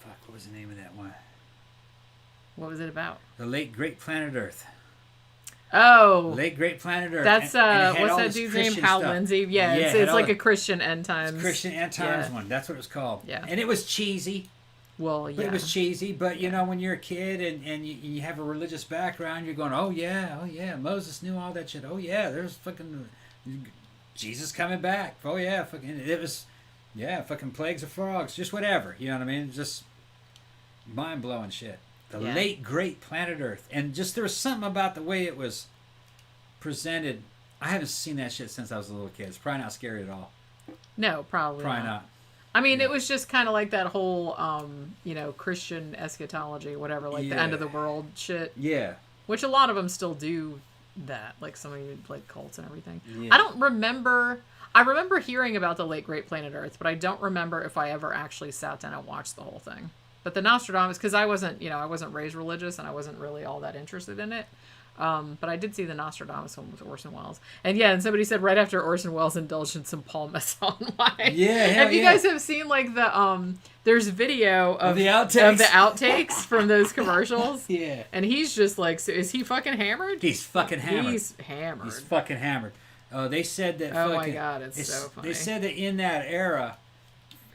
Fuck, what was the name of that one? What was it about? The Late Great Planet Earth. Oh. Late Great Planet Earth. That's, what's that dude's name? Hal Lindsey. Yeah, it's like a Christian end times. Christian end times one. That's what it was called. Yeah. And it was cheesy. Well, yeah. But it was cheesy. But, you know, when you're a kid and you have a religious background, you're going, oh, yeah, Moses knew all that shit. Oh, yeah, there's fucking Jesus coming back. Oh, yeah, fucking, it was, fucking plagues of frogs. Just whatever. You know what I mean? Just mind-blowing shit. The Late Great Planet Earth. And just there was something about the way it was presented. I haven't seen that shit since I was a little kid. It's probably not scary at all. No, probably not. I mean, it was just kind of like that whole, Christian eschatology, whatever, like the end of the world shit. Yeah. Which a lot of them still do that, like some of you, like cults and everything. Yeah. I don't remember... I remember hearing about the Late Great Planet Earth, but I don't remember if I ever actually sat down and watched the whole thing. But the Nostradamus, because I wasn't raised religious and I wasn't really all that interested in it. But I did see the Nostradamus one with Orson Welles. And somebody said right after Orson Welles indulged in some Paul Masson wine. Yeah, If you guys have seen like the there's video of the outtakes from those commercials. Yeah. And he's just like, so is he fucking hammered? He's fucking hammered. He's hammered. He's fucking hammered. They said that. Oh my God, it's so funny. They said that in that era,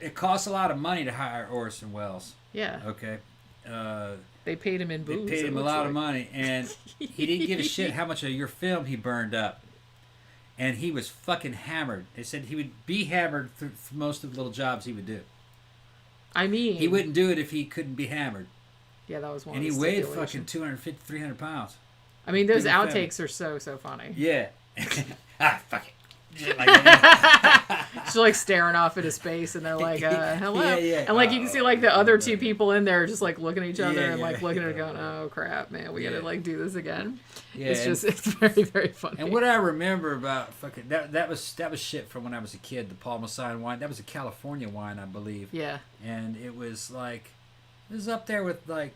it costs a lot of money to hire Orson Welles. Yeah. Okay. They paid him in booze. They paid him a lot of money, and he didn't give a shit how much of your film he burned up. And he was fucking hammered. They said he would be hammered for most of the little jobs he would do. I mean... He wouldn't do it if he couldn't be hammered. Yeah, that was one and of the And he weighed fucking 250, 300 pounds. I mean, those outtakes are so funny. Yeah. Fuck it. She's like staring off into space, and they're like, "Hello," yeah. And like you can see like the other two people in there just like looking at each other and like looking at it, going, "Oh crap, man, we gotta like do this again." Yeah, it's very very funny. And what I remember about fucking that was shit from when I was a kid. The Paul Masson wine, that was a California wine, I believe. Yeah. And it was like, it was up there with like,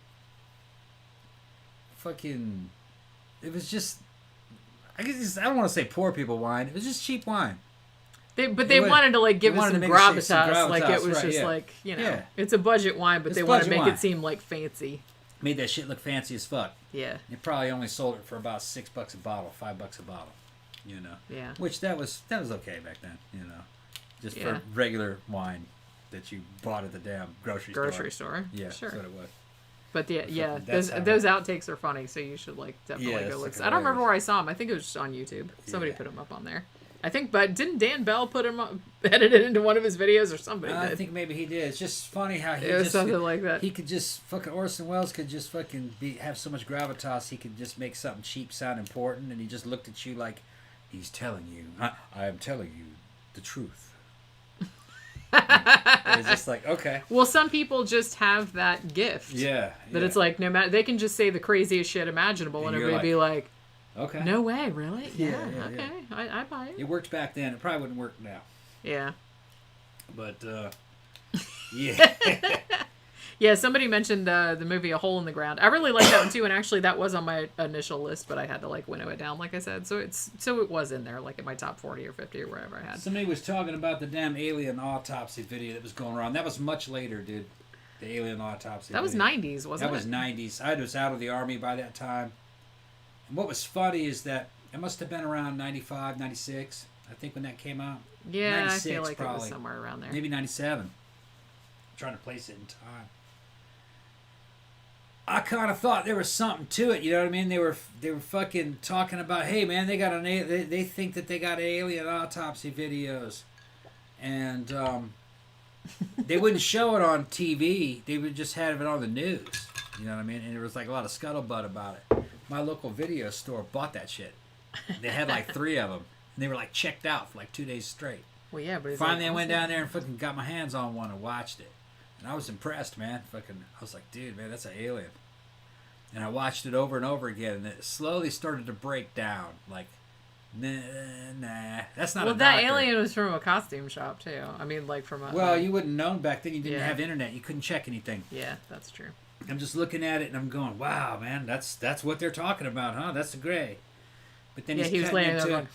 fucking, it was just. I don't want to say poor people wine. It was just cheap wine. They wanted to like give it some gravitas. Like it was just like, it's a budget wine, but they want to make it seem like fancy. Made that shit look fancy as fuck. Yeah. They probably only sold it for about $6 a bottle, $5 a bottle. You know. Yeah. Which that was okay back then. You know, just for regular wine that you bought at the damn grocery store. Yeah, sure. That's what it was. But those outtakes are funny, so you should like definitely go look. I don't remember where I saw them. I think it was just on YouTube. Somebody put them up on there. I think, but didn't Dan Bell put him up, edit it into one of his videos or somebody did? I think maybe he did. It's just funny how he was something like that. He could just fucking Orson Welles could just fucking have so much gravitas. He could just make something cheap sound important, and he just looked at you like he's telling you, I am telling you the truth. It's just like, okay. Well, some people just have that gift. Yeah. That it's like, no matter, they can just say the craziest shit imaginable, and everybody be like, okay. No way, really? Yeah, okay. I buy it. It worked back then. It probably wouldn't work now. Yeah. But, yeah. Yeah, somebody mentioned the movie A Hole in the Ground. I really like that one too, and actually that was on my initial list, but I had to like winnow it down, like I said. So it was in there, like in my top 40 or 50 or wherever I had. Somebody was talking about the damn alien autopsy video that was going around. That was much later, dude. The alien autopsy. That was 90s, wasn't it? That was 90s. I was out of the Army by that time. And what was funny is that it must have been around 95, 96, I think, when that came out. Yeah, I feel like probably. It was somewhere around there. Maybe 97. I'm trying to place it in time. I kind of thought there was something to it, you know what I mean? They were fucking talking about, hey man, they got they think that they got alien autopsy videos, and they wouldn't show it on TV. They would just have it on the news, you know what I mean? And there was like a lot of scuttlebutt about it. My local video store bought that shit. They had like 3 of them, and they were like checked out for like 2 days straight. Well, yeah, but finally I went down there and fucking got my hands on one and watched it. And I was impressed, man. Fucking, I was like, dude, man, that's an alien. And I watched it over and over again, and it slowly started to break down. Like, nah, that's not a doctor. Well, that alien was from a costume shop, too. I mean, like from a... Well, you wouldn't know back then. You didn't have internet. You couldn't check anything. Yeah, that's true. I'm just looking at it, and I'm going, wow, man, that's what they're talking about, huh? That's the gray. But then he was laying there.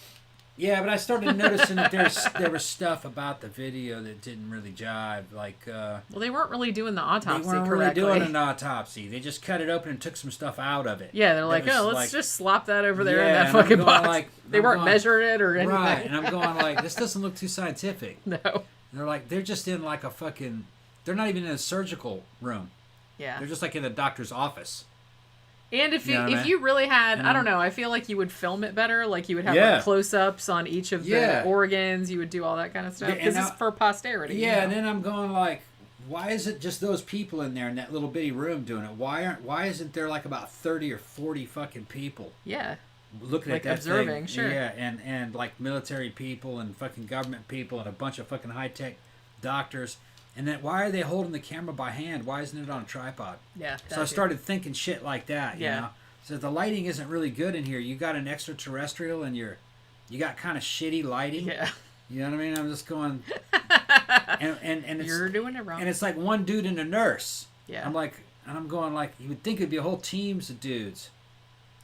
Yeah, but I started noticing that there was stuff about the video that didn't really jive. Like, well, they weren't really doing the autopsy correctly. They weren't correctly. really doing an autopsy. They just cut it open and took some stuff out of it. Yeah, they're like, oh, let's just slop that over there in that fucking box. Like, they weren't measuring it or anything. Right, and I'm going like, this doesn't look too scientific. No. And they're like, they're just in like a fucking, they're not even in a surgical room. Yeah. They're just like in a doctor's office. And if you really had, I don't know, I feel like you would film it better. Like you would have like close-ups on each of the organs. You would do all that kind of stuff. Because it's for posterity. Yeah, and then I'm going like, why is it just those people in there in that little bitty room doing it? Why isn't there like about 30 or 40 fucking people? Yeah. Looking like at that observing, thing. Sure. Yeah, and like military people and fucking government people and a bunch of fucking high-tech doctors. And then why are they holding the camera by hand? Why isn't it on a tripod? Yeah. So I started thinking shit like that, you know? So the lighting isn't really good in here. You got an extraterrestrial and you got kind of shitty lighting. Yeah. You know what I mean? I'm just going... and it's, you're doing it wrong. And it's like one dude and a nurse. Yeah. I'm like... And I'm going like... You would think it'd be a whole teams of dudes.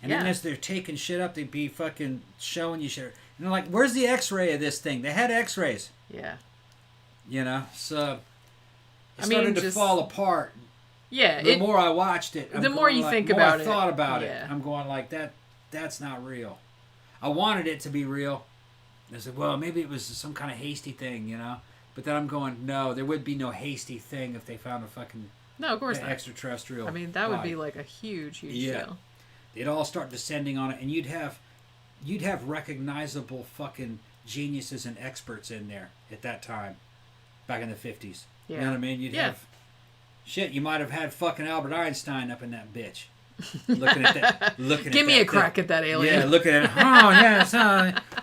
And then as they're taking shit up, they'd be fucking showing you shit. And they're like, where's the x-ray of this thing? They had x-rays. Yeah. You know? So... It started to fall apart. Yeah. The more I watched it, the more you think about it. The more I thought about it. I'm going like, that's not real. I wanted it to be real. And I said, well, maybe it was some kind of hasty thing, you know? But then I'm going, no, there would be no hasty thing if they found a fucking of course not. Extraterrestrial. I mean, that would be like a huge deal. They'd all start descending on it, and you'd have recognizable fucking geniuses and experts in there at that time, back in the 50s. Yeah. You know what I mean? You'd have... Shit, you might have had fucking Albert Einstein up in that bitch. Give me a crack at that alien. Yeah, looking at it. Oh, yes.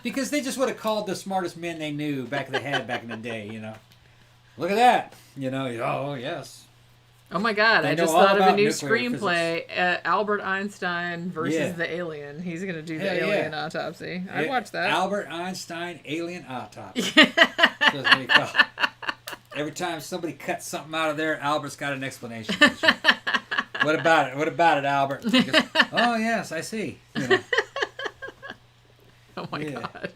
Because they just would have called the smartest men they knew back in the day, you know. Look at that. You know, oh, yes. Oh my God, I just thought of a new screenplay, Albert Einstein versus the alien. He's going to do the alien autopsy. I'd watch that. Albert Einstein alien autopsy. That's what we call it. Every time somebody cuts something out of there, Albert's got an explanation. What about it? What about it, Albert? Goes, oh, yes, I see. You know. Oh, my God.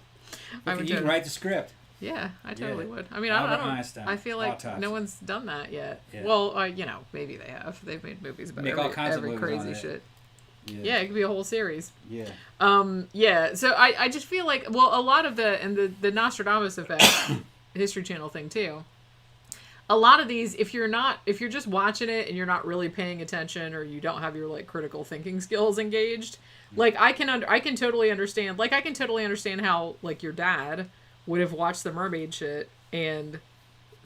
You can write the script. Yeah, I totally would. I mean, I feel like no one's done that yet. Yeah. Well, you know, maybe they have. They've made movies about all kinds of movies crazy shit. Yeah, it could be a whole series. Yeah. Yeah, so I just feel like, well, a lot of the Nostradamus effect, History Channel thing, too. A lot of these, if you're just watching it and you're not really paying attention or you don't have your like critical thinking skills engaged, like I can totally understand. Like I can totally understand how like your dad would have watched the mermaid shit and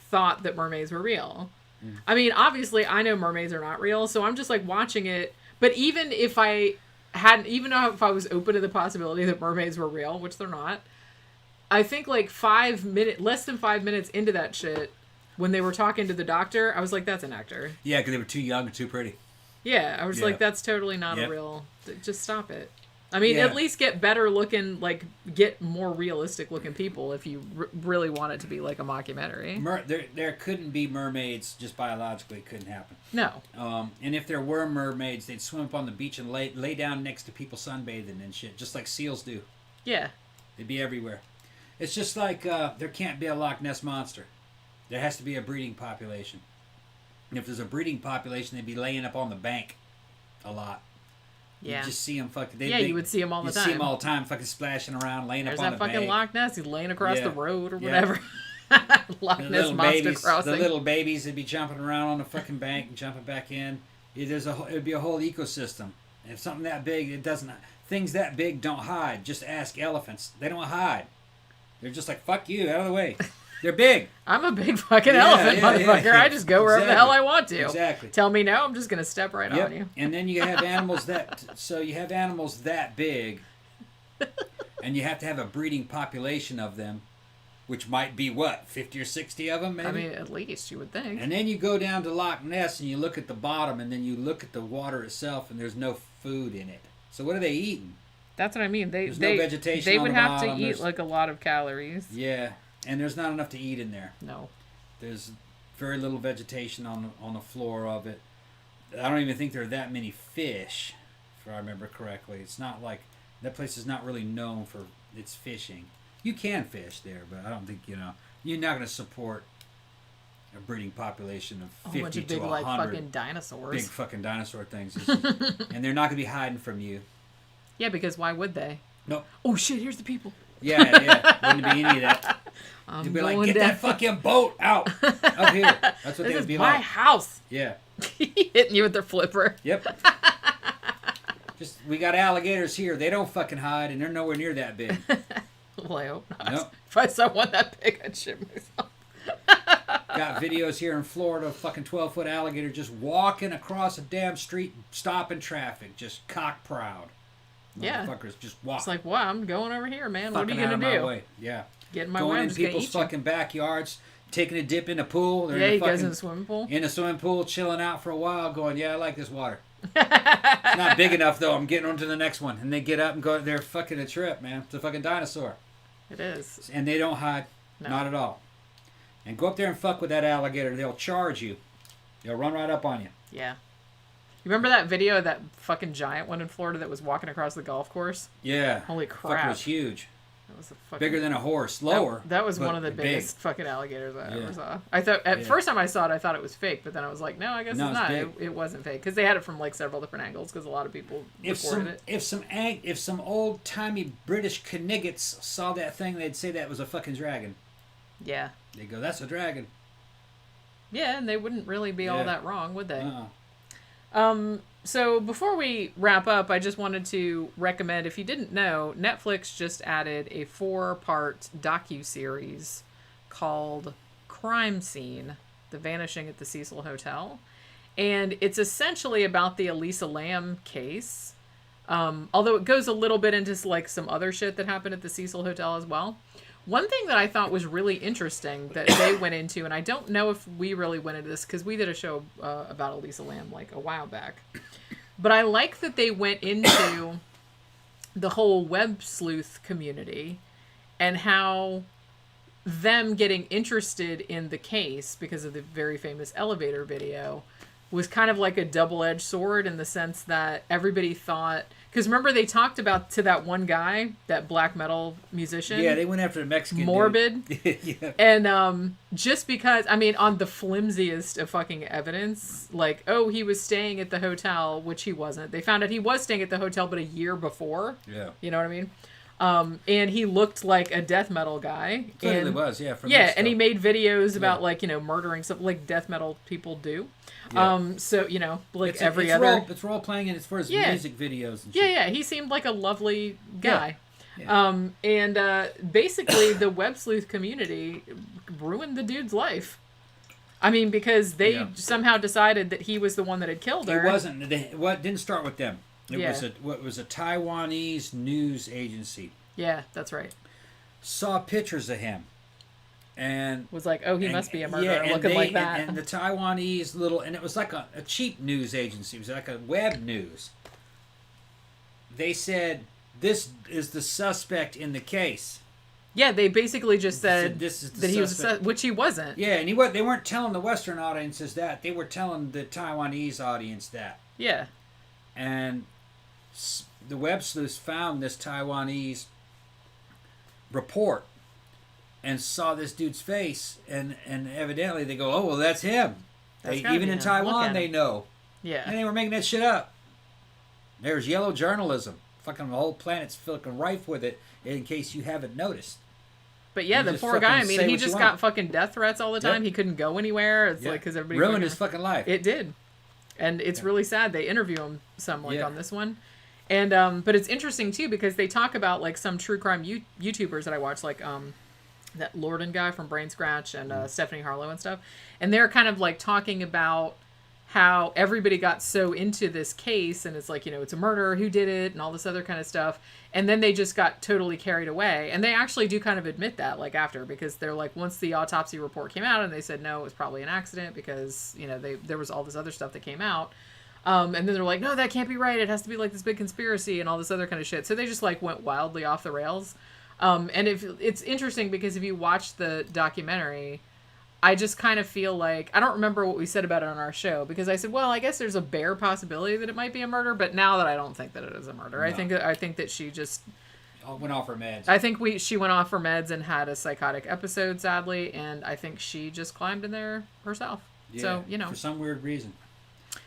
thought that mermaids were real. Mm. I mean, obviously I know mermaids are not real, so I'm just like watching it. But even if I was open to the possibility that mermaids were real, which they're not, I think like less than 5 minutes into that shit, when they were talking to the doctor, I was like, that's an actor. Yeah, because they were too young and too pretty. Yeah, I was like, that's totally not a real... Just stop it. I mean, at least get better looking, like, get more realistic looking people if you really want it to be like a mockumentary. There couldn't be mermaids, just biologically, it couldn't happen. No. And if there were mermaids, they'd swim up on the beach and lay down next to people sunbathing and shit, just like seals do. Yeah. They'd be everywhere. It's just like there can't be a Loch Ness Monster. There has to be a breeding population. And if there's a breeding population, they'd be laying up on the bank a lot. Yeah. You just see them fucking... you would see them all the time. You see them all the time fucking splashing around, laying up on the bank. There's that fucking Loch Ness. He's laying across the road or whatever. Loch Ness Monster Crossing. The little babies would be jumping around on the fucking bank and jumping back in. It would be a whole ecosystem. And if something that big, it doesn't... Things that big don't hide. Just ask elephants. They don't hide. They're just like, fuck you, out of the way. They're big. I'm a big fucking elephant, motherfucker. I just go wherever the hell I want to. Exactly. Tell me no, I'm just going to step right on you. And then you have animals that big, and you have to have a breeding population of them which might be what, 50 or 60 of them, maybe? I mean, at least you would think. And then you go down to Loch Ness and you look at the bottom, and then you look at the water itself, and there's no food in it. So what are they eating? That's what I mean. There's no vegetation. They would on the have bottom. to eat like a lot of calories. Yeah, and there's not enough to eat in there. No. There's very little vegetation on the floor of it. I don't even think there are that many fish, if I remember correctly. It's not like that place is not really known for its fishing. You can fish there, but I don't think you're not going to support a breeding population of 50 bunch of big, to 100 like fucking dinosaurs. Big fucking dinosaur things, and they're not going to be hiding from you. Yeah, because why would they? No. Oh shit! Here's the people. Yeah. Wouldn't be any of that. They'd be like, get that fucking boat out up here. That's what they would be like. This is my house. Yeah. Hitting you with their flipper. Yep. We got alligators here. They don't fucking hide, and they're nowhere near that big. Well, I hope not. Nope. If I saw one that big, I'd shit myself. Got videos here in Florida of fucking 12-foot alligator just walking across a damn street, stopping traffic, just cock proud. Yeah. Motherfuckers just walk. It's like, wow, I'm going over here, man. Fucking what are you going to do? Way. Yeah. Get in my going way, in people's fucking backyards, taking a dip in a pool. Yeah, he goes in the swimming pool. In a swimming pool, chilling out for a while, going, yeah, I like this water. It's not big enough, though. I'm getting on to the next one. And they get up and go, they're fucking a trip, man. It's a fucking dinosaur. It is. And they don't hide. No. Not at all. And go up there and fuck with that alligator. They'll charge you. They'll run right up on you. Yeah. You remember that video of that fucking giant one in Florida that was walking across the golf course? Yeah. Holy crap. Fucker was huge. That was a fucking... Bigger than a horse. Lower. That was one of the biggest fucking alligators I ever saw. I thought, first time I saw it, I thought it was fake, but then I was like, no, I guess it's not. It wasn't fake. Because they had it from like several different angles, because a lot of people reported it. If some old-timey British Kniggets saw that thing, they'd say that was a fucking dragon. Yeah. They go, that's a dragon. Yeah, and they wouldn't really be all that wrong, would they? So before we wrap up, I just wanted to recommend, if you didn't know, Netflix just added a 4-part docuseries called Crime Scene, The Vanishing at the Cecil Hotel. And it's essentially about the Elisa Lam case. Although it goes a little bit into like some other shit that happened at the Cecil Hotel as well. One thing that I thought was really interesting that they went into, and I don't know if we really went into this because we did a show about Elisa Lam like a while back, but I like that they went into the whole web sleuth community and how them getting interested in the case because of the very famous elevator video was kind of like a double-edged sword in the sense that everybody thought... Because remember they talked about to that one guy, that black metal musician? Yeah, they went after the Mexican Morbid. Yeah. And just because, I mean, on the flimsiest of fucking evidence, like, oh, he was staying at the hotel, which he wasn't. They found out he was staying at the hotel, but a year before. Yeah. You know what I mean? And he looked like a death metal guy. Clearly was, yeah. And he made videos about, like, you know, murdering stuff like death metal people do. Yeah. So, you know, like it's role playing and it's for his music videos and shit. Yeah, he seemed like a lovely guy. Yeah. Basically the web sleuth community ruined the dude's life. I mean, because they somehow decided that he was the one that had killed her. It wasn't. It didn't start with them. It was a Taiwanese news agency. Yeah, that's right. Saw pictures of him. And was like, oh, he must be a murderer looking like that. And the Taiwanese and it was like a cheap news agency. It was like a web news. They said, this is the suspect in the case. Yeah, they basically just said this is the that he suspect. was, which he wasn't. Yeah, and they weren't telling the Western audiences that. They were telling the Taiwanese audience that. Yeah. And the web sleuths found this Taiwanese report and saw this dude's face, and evidently they go, oh, well, that's him. Even in Taiwan, they know. Yeah. And they were making that shit up. There's yellow journalism. Fucking the whole planet's fucking rife with it, in case you haven't noticed. But yeah, the poor guy, I mean, he just got fucking death threats all the time. Yep. He couldn't go anywhere. It's like, because everybody... Ruined his fucking life. It did. And it's really sad. They interview him some, like, on this one. And, but it's interesting, too, because they talk about, like, some true crime YouTubers that I watch, like, that Lorden guy from Brain Scratch and Stephanie Harlow and stuff. And they're kind of like talking about how everybody got so into this case and it's like, it's a murder, who did it, and all this other kind of stuff. And then they just got totally carried away. And they actually do kind of admit that, like, after, because they're like, once the autopsy report came out and they said, no, it was probably an accident because, there was all this other stuff that came out. And then they're like, no, that can't be right. It has to be like this big conspiracy and all this other kind of shit. So they just like went wildly off the rails. And it's interesting because if you watch the documentary, I just kind of feel like, I don't remember what we said about it on our show, because I said, well, I guess there's a bare possibility that it might be a murder, but now that I don't think that it is a murder. No. I think that she just went off her meds. I think she went off her meds and had a psychotic episode, sadly, and I think she just climbed in there herself. Yeah, so, for some weird reason.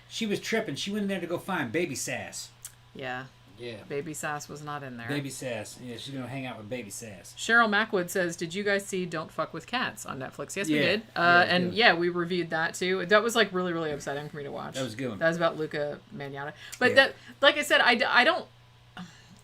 She was tripping. She went in there to go find Baby Sass. Yeah. Yeah. Baby Sass was not in there. Baby Sass. Yeah, she's going to hang out with Baby Sass. Cheryl Mackwood says, did you guys see Don't Fuck With Cats on Netflix? Yes, we did. We reviewed that too. That was like really, really upsetting for me to watch. That was a good one. That was about Luca Magnotta. But that, like I said, I don't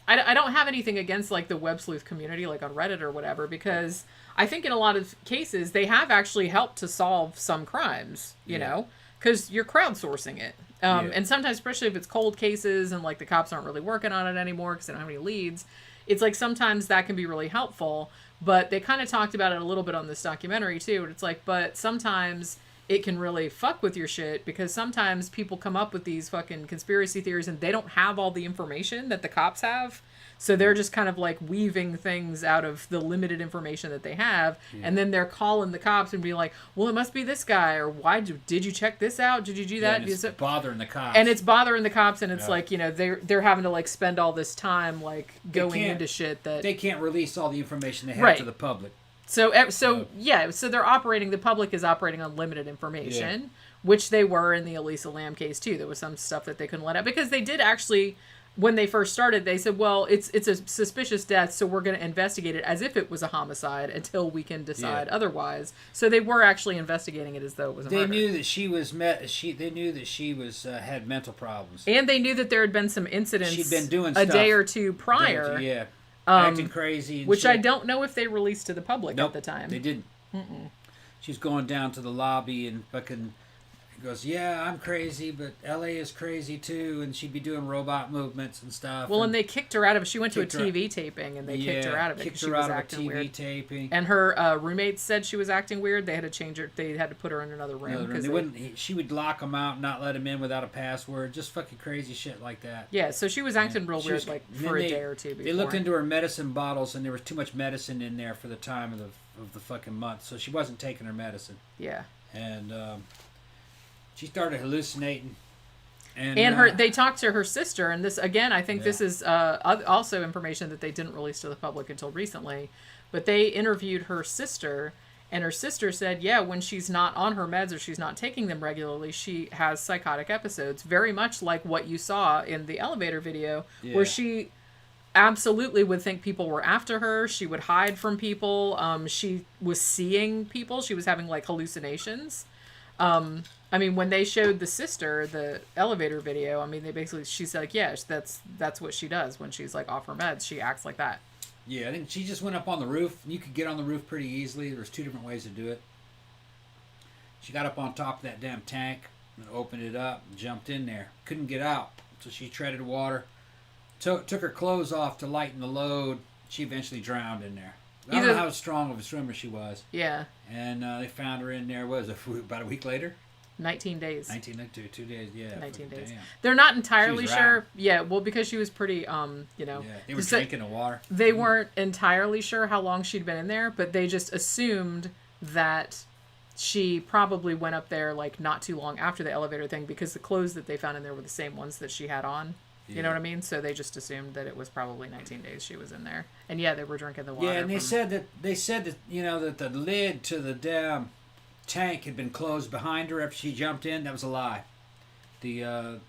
have anything against like the web sleuth community, like on Reddit or whatever, because I think in a lot of cases they have actually helped to solve some crimes, you know, because you're crowdsourcing it. And sometimes, especially if it's cold cases and like the cops aren't really working on it anymore because they don't have any leads, it's like sometimes that can be really helpful. But they kind of talked about it a little bit on this documentary too. And it's like, but sometimes it can really fuck with your shit, because sometimes people come up with these fucking conspiracy theories and they don't have all the information that the cops have. So they're just kind of like weaving things out of the limited information that they have. Yeah. And then they're calling the cops and be like, well, it must be this guy. Or did you check this out? Did you do that? And it's bothering the cops. And it's bothering the cops. And it's like, they're having to like spend all this time like going into shit that they can't release all the information they have to the public. So they're operating, the public is operating on limited information, which they were in the Elisa Lam case too. There was some stuff that they couldn't let out, because they did actually, when they first started, they said, well, it's a suspicious death, so we're going to investigate it as if it was a homicide until we can decide otherwise. So they were actually investigating it as though it was a murder. They knew that they knew that she was had mental problems. And they knew that there had been some incidents she'd been doing a day or two prior. Acting crazy and which shit. I don't know if they released to the public at the time. They didn't. She's going down to the lobby and fucking goes, yeah, I'm crazy, but LA is crazy too, and she'd be doing robot movements and stuff. Well, and they kicked her out of it. She went to a TV taping, and they kicked her out of it because she was acting weird. Taping. And her roommates said she was acting weird. They had to change her. They had to put her in another room. She would lock him out, not let him in without a password. Just fucking crazy shit like that. Yeah, so she was acting real weird, like for a day or two before. They looked into her medicine bottles, and there was too much medicine in there for the time of the fucking month, so she wasn't taking her medicine. Yeah. And she started hallucinating. And they talked to her sister, and this, again, I think this is also information that they didn't release to the public until recently, but they interviewed her sister, and her sister said, yeah, when she's not on her meds or she's not taking them regularly, she has psychotic episodes, very much like what you saw in the elevator video, where she absolutely would think people were after her. She would hide from people. She was seeing people. She was having like hallucinations. I mean, when they showed the sister the elevator video, I mean, she's like, yeah, that's what she does when she's like off her meds. She acts like that. Yeah, I think she just went up on the roof. You could get on the roof pretty easily. There's 2 different ways to do it. She got up on top of that damn tank and opened it up and jumped in there. Couldn't get out, so she treaded water. Took her clothes off to lighten the load. She eventually drowned in there. I don't know how strong of a swimmer she was. Yeah. And they found her in there, about a week later? 19 days. 2 days, yeah. 19 days. Damn. They're not entirely sure. Yeah, well, because she was pretty, Yeah, they were drinking the water. They weren't entirely sure how long she'd been in there, but they just assumed that she probably went up there, like, not too long after the elevator thing, because the clothes that they found in there were the same ones that she had on. You know what I mean? So they just assumed that it was probably 19 days she was in there. And yeah, they were drinking the water. Yeah, and they said that that the lid to the damn tank had been closed behind her after she jumped in. That was a lie. The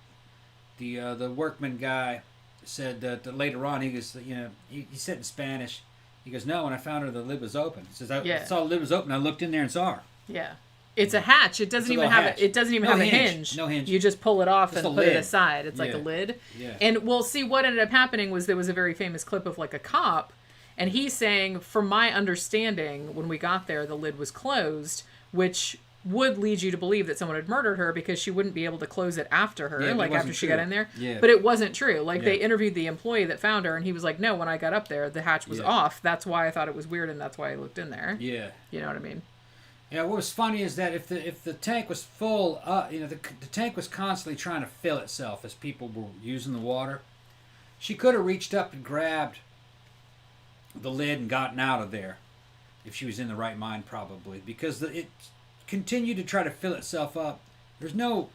workman guy said that later on he said in Spanish, he goes, no, when I found her the lid was open. He says, I saw the lid was open, I looked in there and saw her. Yeah. It's a hatch. It doesn't even have a hinge. No hinge. You just pull it off and put it aside. It's like a lid. Yeah. And we'll see what ended up happening was there was a very famous clip of like a cop, and he's saying, from my understanding, when we got there, the lid was closed, which would lead you to believe that someone had murdered her because she wouldn't be able to close it after her, after she got in there. Yeah. But it wasn't true. They interviewed the employee that found her, and he was like, no, when I got up there, the hatch was off. That's why I thought it was weird, and that's why I looked in there. Yeah. You know what I mean? Yeah, what was funny is that if the tank was full, the tank was constantly trying to fill itself as people were using the water. She could have reached up and grabbed the lid and gotten out of there if she was in the right mind, probably, because it continued to try to fill itself up. There's no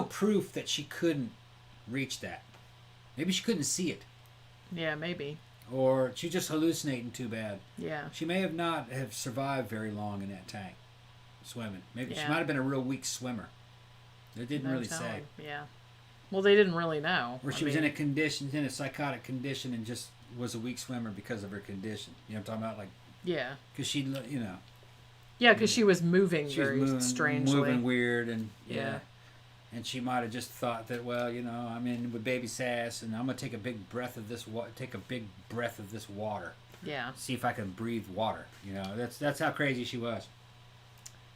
proof that she couldn't reach that. Maybe she couldn't see it. Yeah, maybe. Or she's just hallucinating too bad. Yeah. She may have not have survived very long in that tank, swimming. Maybe she might have been a real weak swimmer. They didn't really say. Yeah. Well, they didn't really know. Or she was in a psychotic condition, and just was a weak swimmer because of her condition. You know what I'm talking about? Yeah. Because she, Yeah, because she was moving very strangely. Moving weird, and and she might have just thought that, well, I'm in with baby sass, and I'm gonna take a big breath of this water. Yeah. See if I can breathe water. That's how crazy she was.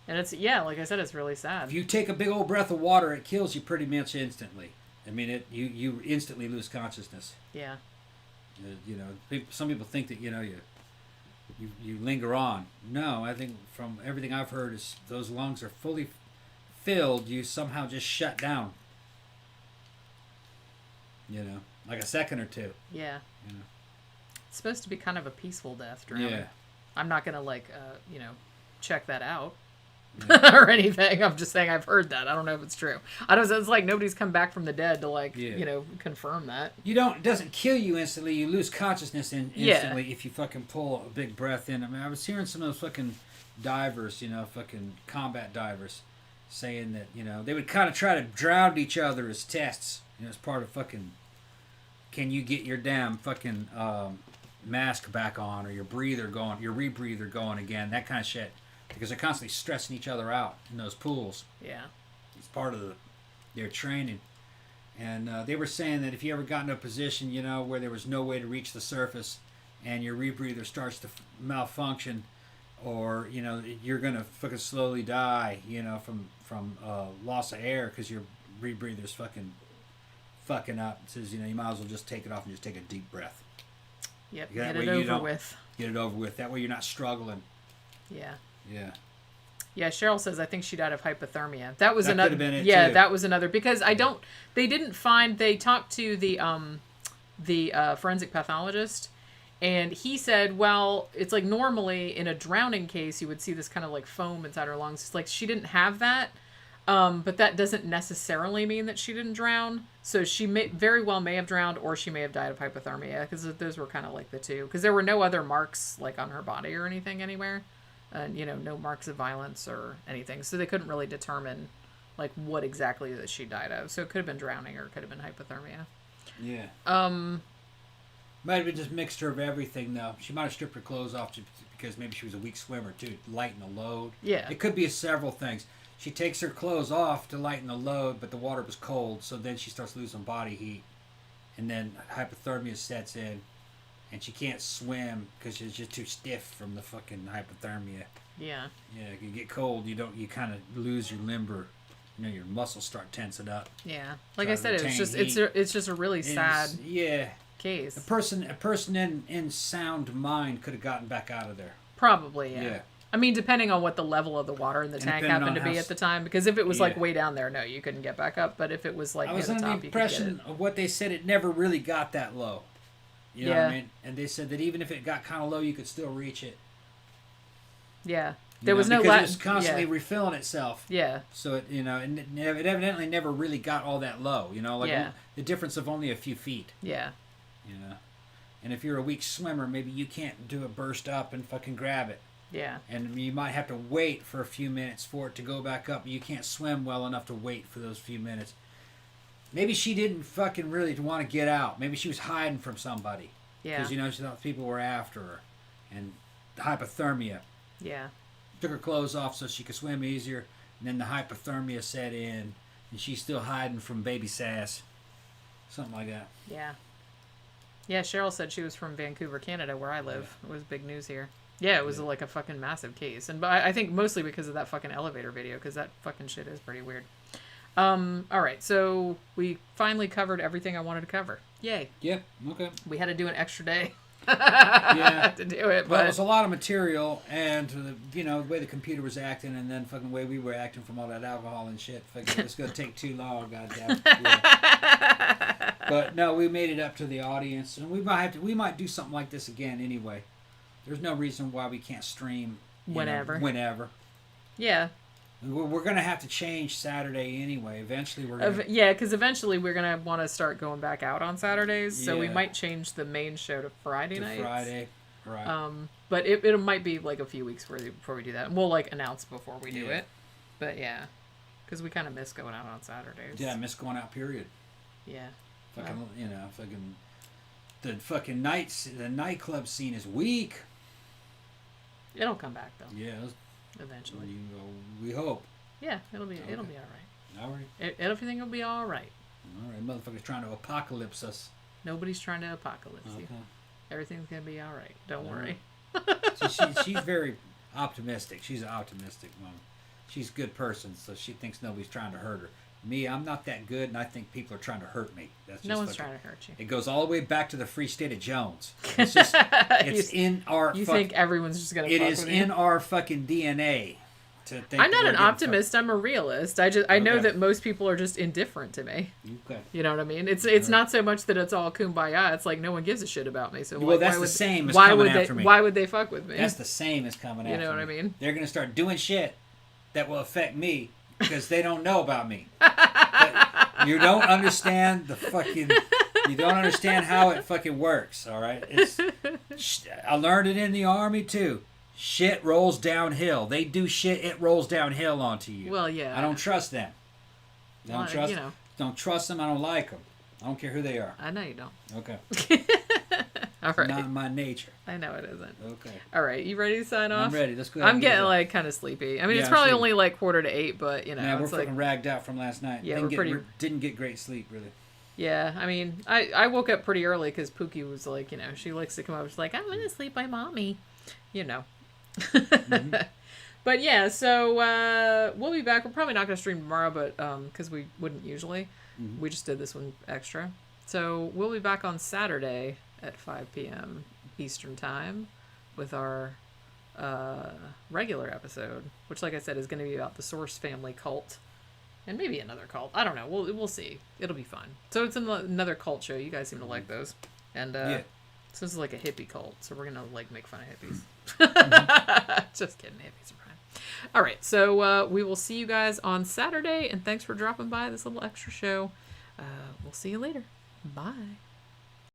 And it's like I said, it's really sad. If you take a big old breath of water, it kills you pretty much instantly. I mean, you instantly lose consciousness. Yeah. Some people think that you linger on. No, I think from everything I've heard is those lungs are fully filled. You somehow just shut down. Like a second or two. Yeah. It's supposed to be kind of a peaceful death, drowning. Yeah. I'm not gonna check that out. Or anything. I'm just saying I've heard that. I don't know if it's true. It's like nobody's come back from the dead to confirm that. It doesn't kill you instantly. You lose consciousness instantly if you fucking pull a big breath in. I mean, I was hearing some of those fucking divers, fucking combat divers, saying that, they would kind of try to drown each other as tests, as part of fucking, can you get your damn fucking mask back on, or your rebreather going again, that kind of shit. Because they're constantly stressing each other out in those pools. Yeah. It's part of their training. And they were saying that if you ever got in a position, where there was no way to reach the surface, and your rebreather starts to malfunction, or, you're going to fucking slowly die, from loss of air because your rebreather's fucking up. It says, you might as well just take it off and just take a deep breath. Yep, get it over with. Get it over with. That way you're not struggling. Yeah. Yeah. Yeah, Cheryl says I think she died of hypothermia. That was another. Could have been it too. That was another because they didn't find. They talked to the forensic pathologist, and he said, well, it's like normally in a drowning case you would see this kind of like foam inside her lungs. It's like she didn't have that, but that doesn't necessarily mean that she didn't drown. So she very well may have drowned, or she may have died of hypothermia, because those were kind of like the two. Because there were no other marks like on her body or anything anywhere. No marks of violence or anything. So they couldn't really determine like what exactly that she died of. So it could have been drowning, or it could have been hypothermia. Yeah. Might have been just mixture of everything, though. She might have stripped her clothes off because maybe she was a weak swimmer, too, to lighten the load. Yeah. It could be several things. She takes her clothes off to lighten the load, but the water was cold, so then she starts losing body heat. And then hypothermia sets in. And she can't swim because she's just too stiff from the fucking hypothermia. Yeah. Yeah, you get cold, you kind of lose your limber. Your muscles start tensing up. Yeah. Like I said, it's just a really sad case. A person in sound mind could have gotten back out of there. Probably, yeah. I mean, depending on what the level of the water in the tank happened to be at the time. Because if it was like way down there, no, you couldn't get back up. But if it was like near the top, you could get it. I was under the impression of what they said, it never really got that low. You know what I mean? And they said that even if it got kind of low, you could still reach it. Yeah. There was no... Because it was constantly refilling itself. Yeah. So, it evidently never really got all that low. The difference of only a few feet. Yeah. And if you're a weak swimmer, maybe you can't do a burst up and fucking grab it. Yeah. And you might have to wait for a few minutes for it to go back up. You can't swim well enough to wait for those few minutes. Maybe she didn't fucking really want to get out. Maybe she was hiding from somebody. Yeah. Because, she thought people were after her. And the hypothermia. Yeah. Took her clothes off so she could swim easier. And then the hypothermia set in. And she's still hiding from baby sass. Something like that. Yeah. Yeah, Cheryl said she was from Vancouver, Canada, where I live. It was big news here. Yeah, it was like a fucking massive case. And I think mostly because of that fucking elevator video, because that fucking shit is pretty weird. All right, so we finally covered everything I wanted to cover. Yay. Yep, okay. We had to do an extra day. Yeah. To do it. But it was a lot of material, and the way the computer was acting, and then fucking the way we were acting from all that alcohol and shit. Fucking, it's going to take too long, goddamn. Yeah. But no, we made it up to the audience, and we might do something like this again anyway. There's no reason why we can't stream whenever. Yeah. We're going to have to change Saturday anyway. Eventually, because eventually we're going to want to start going back out on Saturdays. So we might change the main show to Friday nights. Friday, right. But it might be like a few weeks before we do that. And we'll like announce before we do it. But yeah, because we kind of miss going out on Saturdays. Yeah, I miss going out, period. Yeah. Fucking, the fucking the nightclub scene is weak. It'll come back though. Yeah. Eventually. We hope. Yeah, it'll be all right. All right. Everything will be all right. All right, motherfuckers trying to apocalypse us. Nobody's trying to apocalypse you. Everything's gonna be all right. Don't worry. She's very optimistic. She's an optimistic woman. She's a good person, so she thinks nobody's trying to hurt her. Me, I'm not that good, and I think people are trying to hurt me. That's just no one's trying to hurt you. It goes all the way back to the Free State of Jones. It's just, in our. You think everyone's just gonna? It is in our fucking DNA. To think I'm not an optimist. I'm a realist. I know that most people are just indifferent to me. Okay. You know what I mean? It's not so much that it's all kumbaya. It's like no one gives a shit about me. So that's the same as coming after me. Why would they fuck with me? That's the same as coming after me. You know what I mean? They're gonna start doing shit that will affect me because they don't know about me. You don't understand you don't understand how it fucking works, all right? I learned it in the Army, too. Shit rolls downhill. They do shit, it rolls downhill onto you. Well, yeah. I don't trust them. Don't trust them, I don't like them. I don't care who they are. I know you don't. Okay. All right. Not my nature. I know it isn't. Okay. All right, you ready to sign off? I'm ready. Let's go ahead. I'm getting like kind of sleepy. I mean, it's probably only like 7:45, but we're fucking ragged out from last night. Yeah, didn't get great sleep really. Yeah, I mean, I woke up pretty early because Pookie was like, she likes to come up. She's like, I'm gonna sleep by mommy, Mm-hmm. But yeah, so we'll be back. We're probably not gonna stream tomorrow, but because we wouldn't usually. Mm-hmm. We just did this one extra. So we'll be back on Saturday at 5 p.m. Eastern Time with our regular episode, which, like I said, is going to be about the Source family cult and maybe another cult. I don't know. We'll see. It'll be fun. So it's another cult show. You guys seem to like those. And so this is like a hippie cult, so we're going to like make fun of hippies. Mm-hmm. Just kidding. Hippies are fine. All right. So we will see you guys on Saturday, and thanks for dropping by this little extra show. We'll see you later. Bye.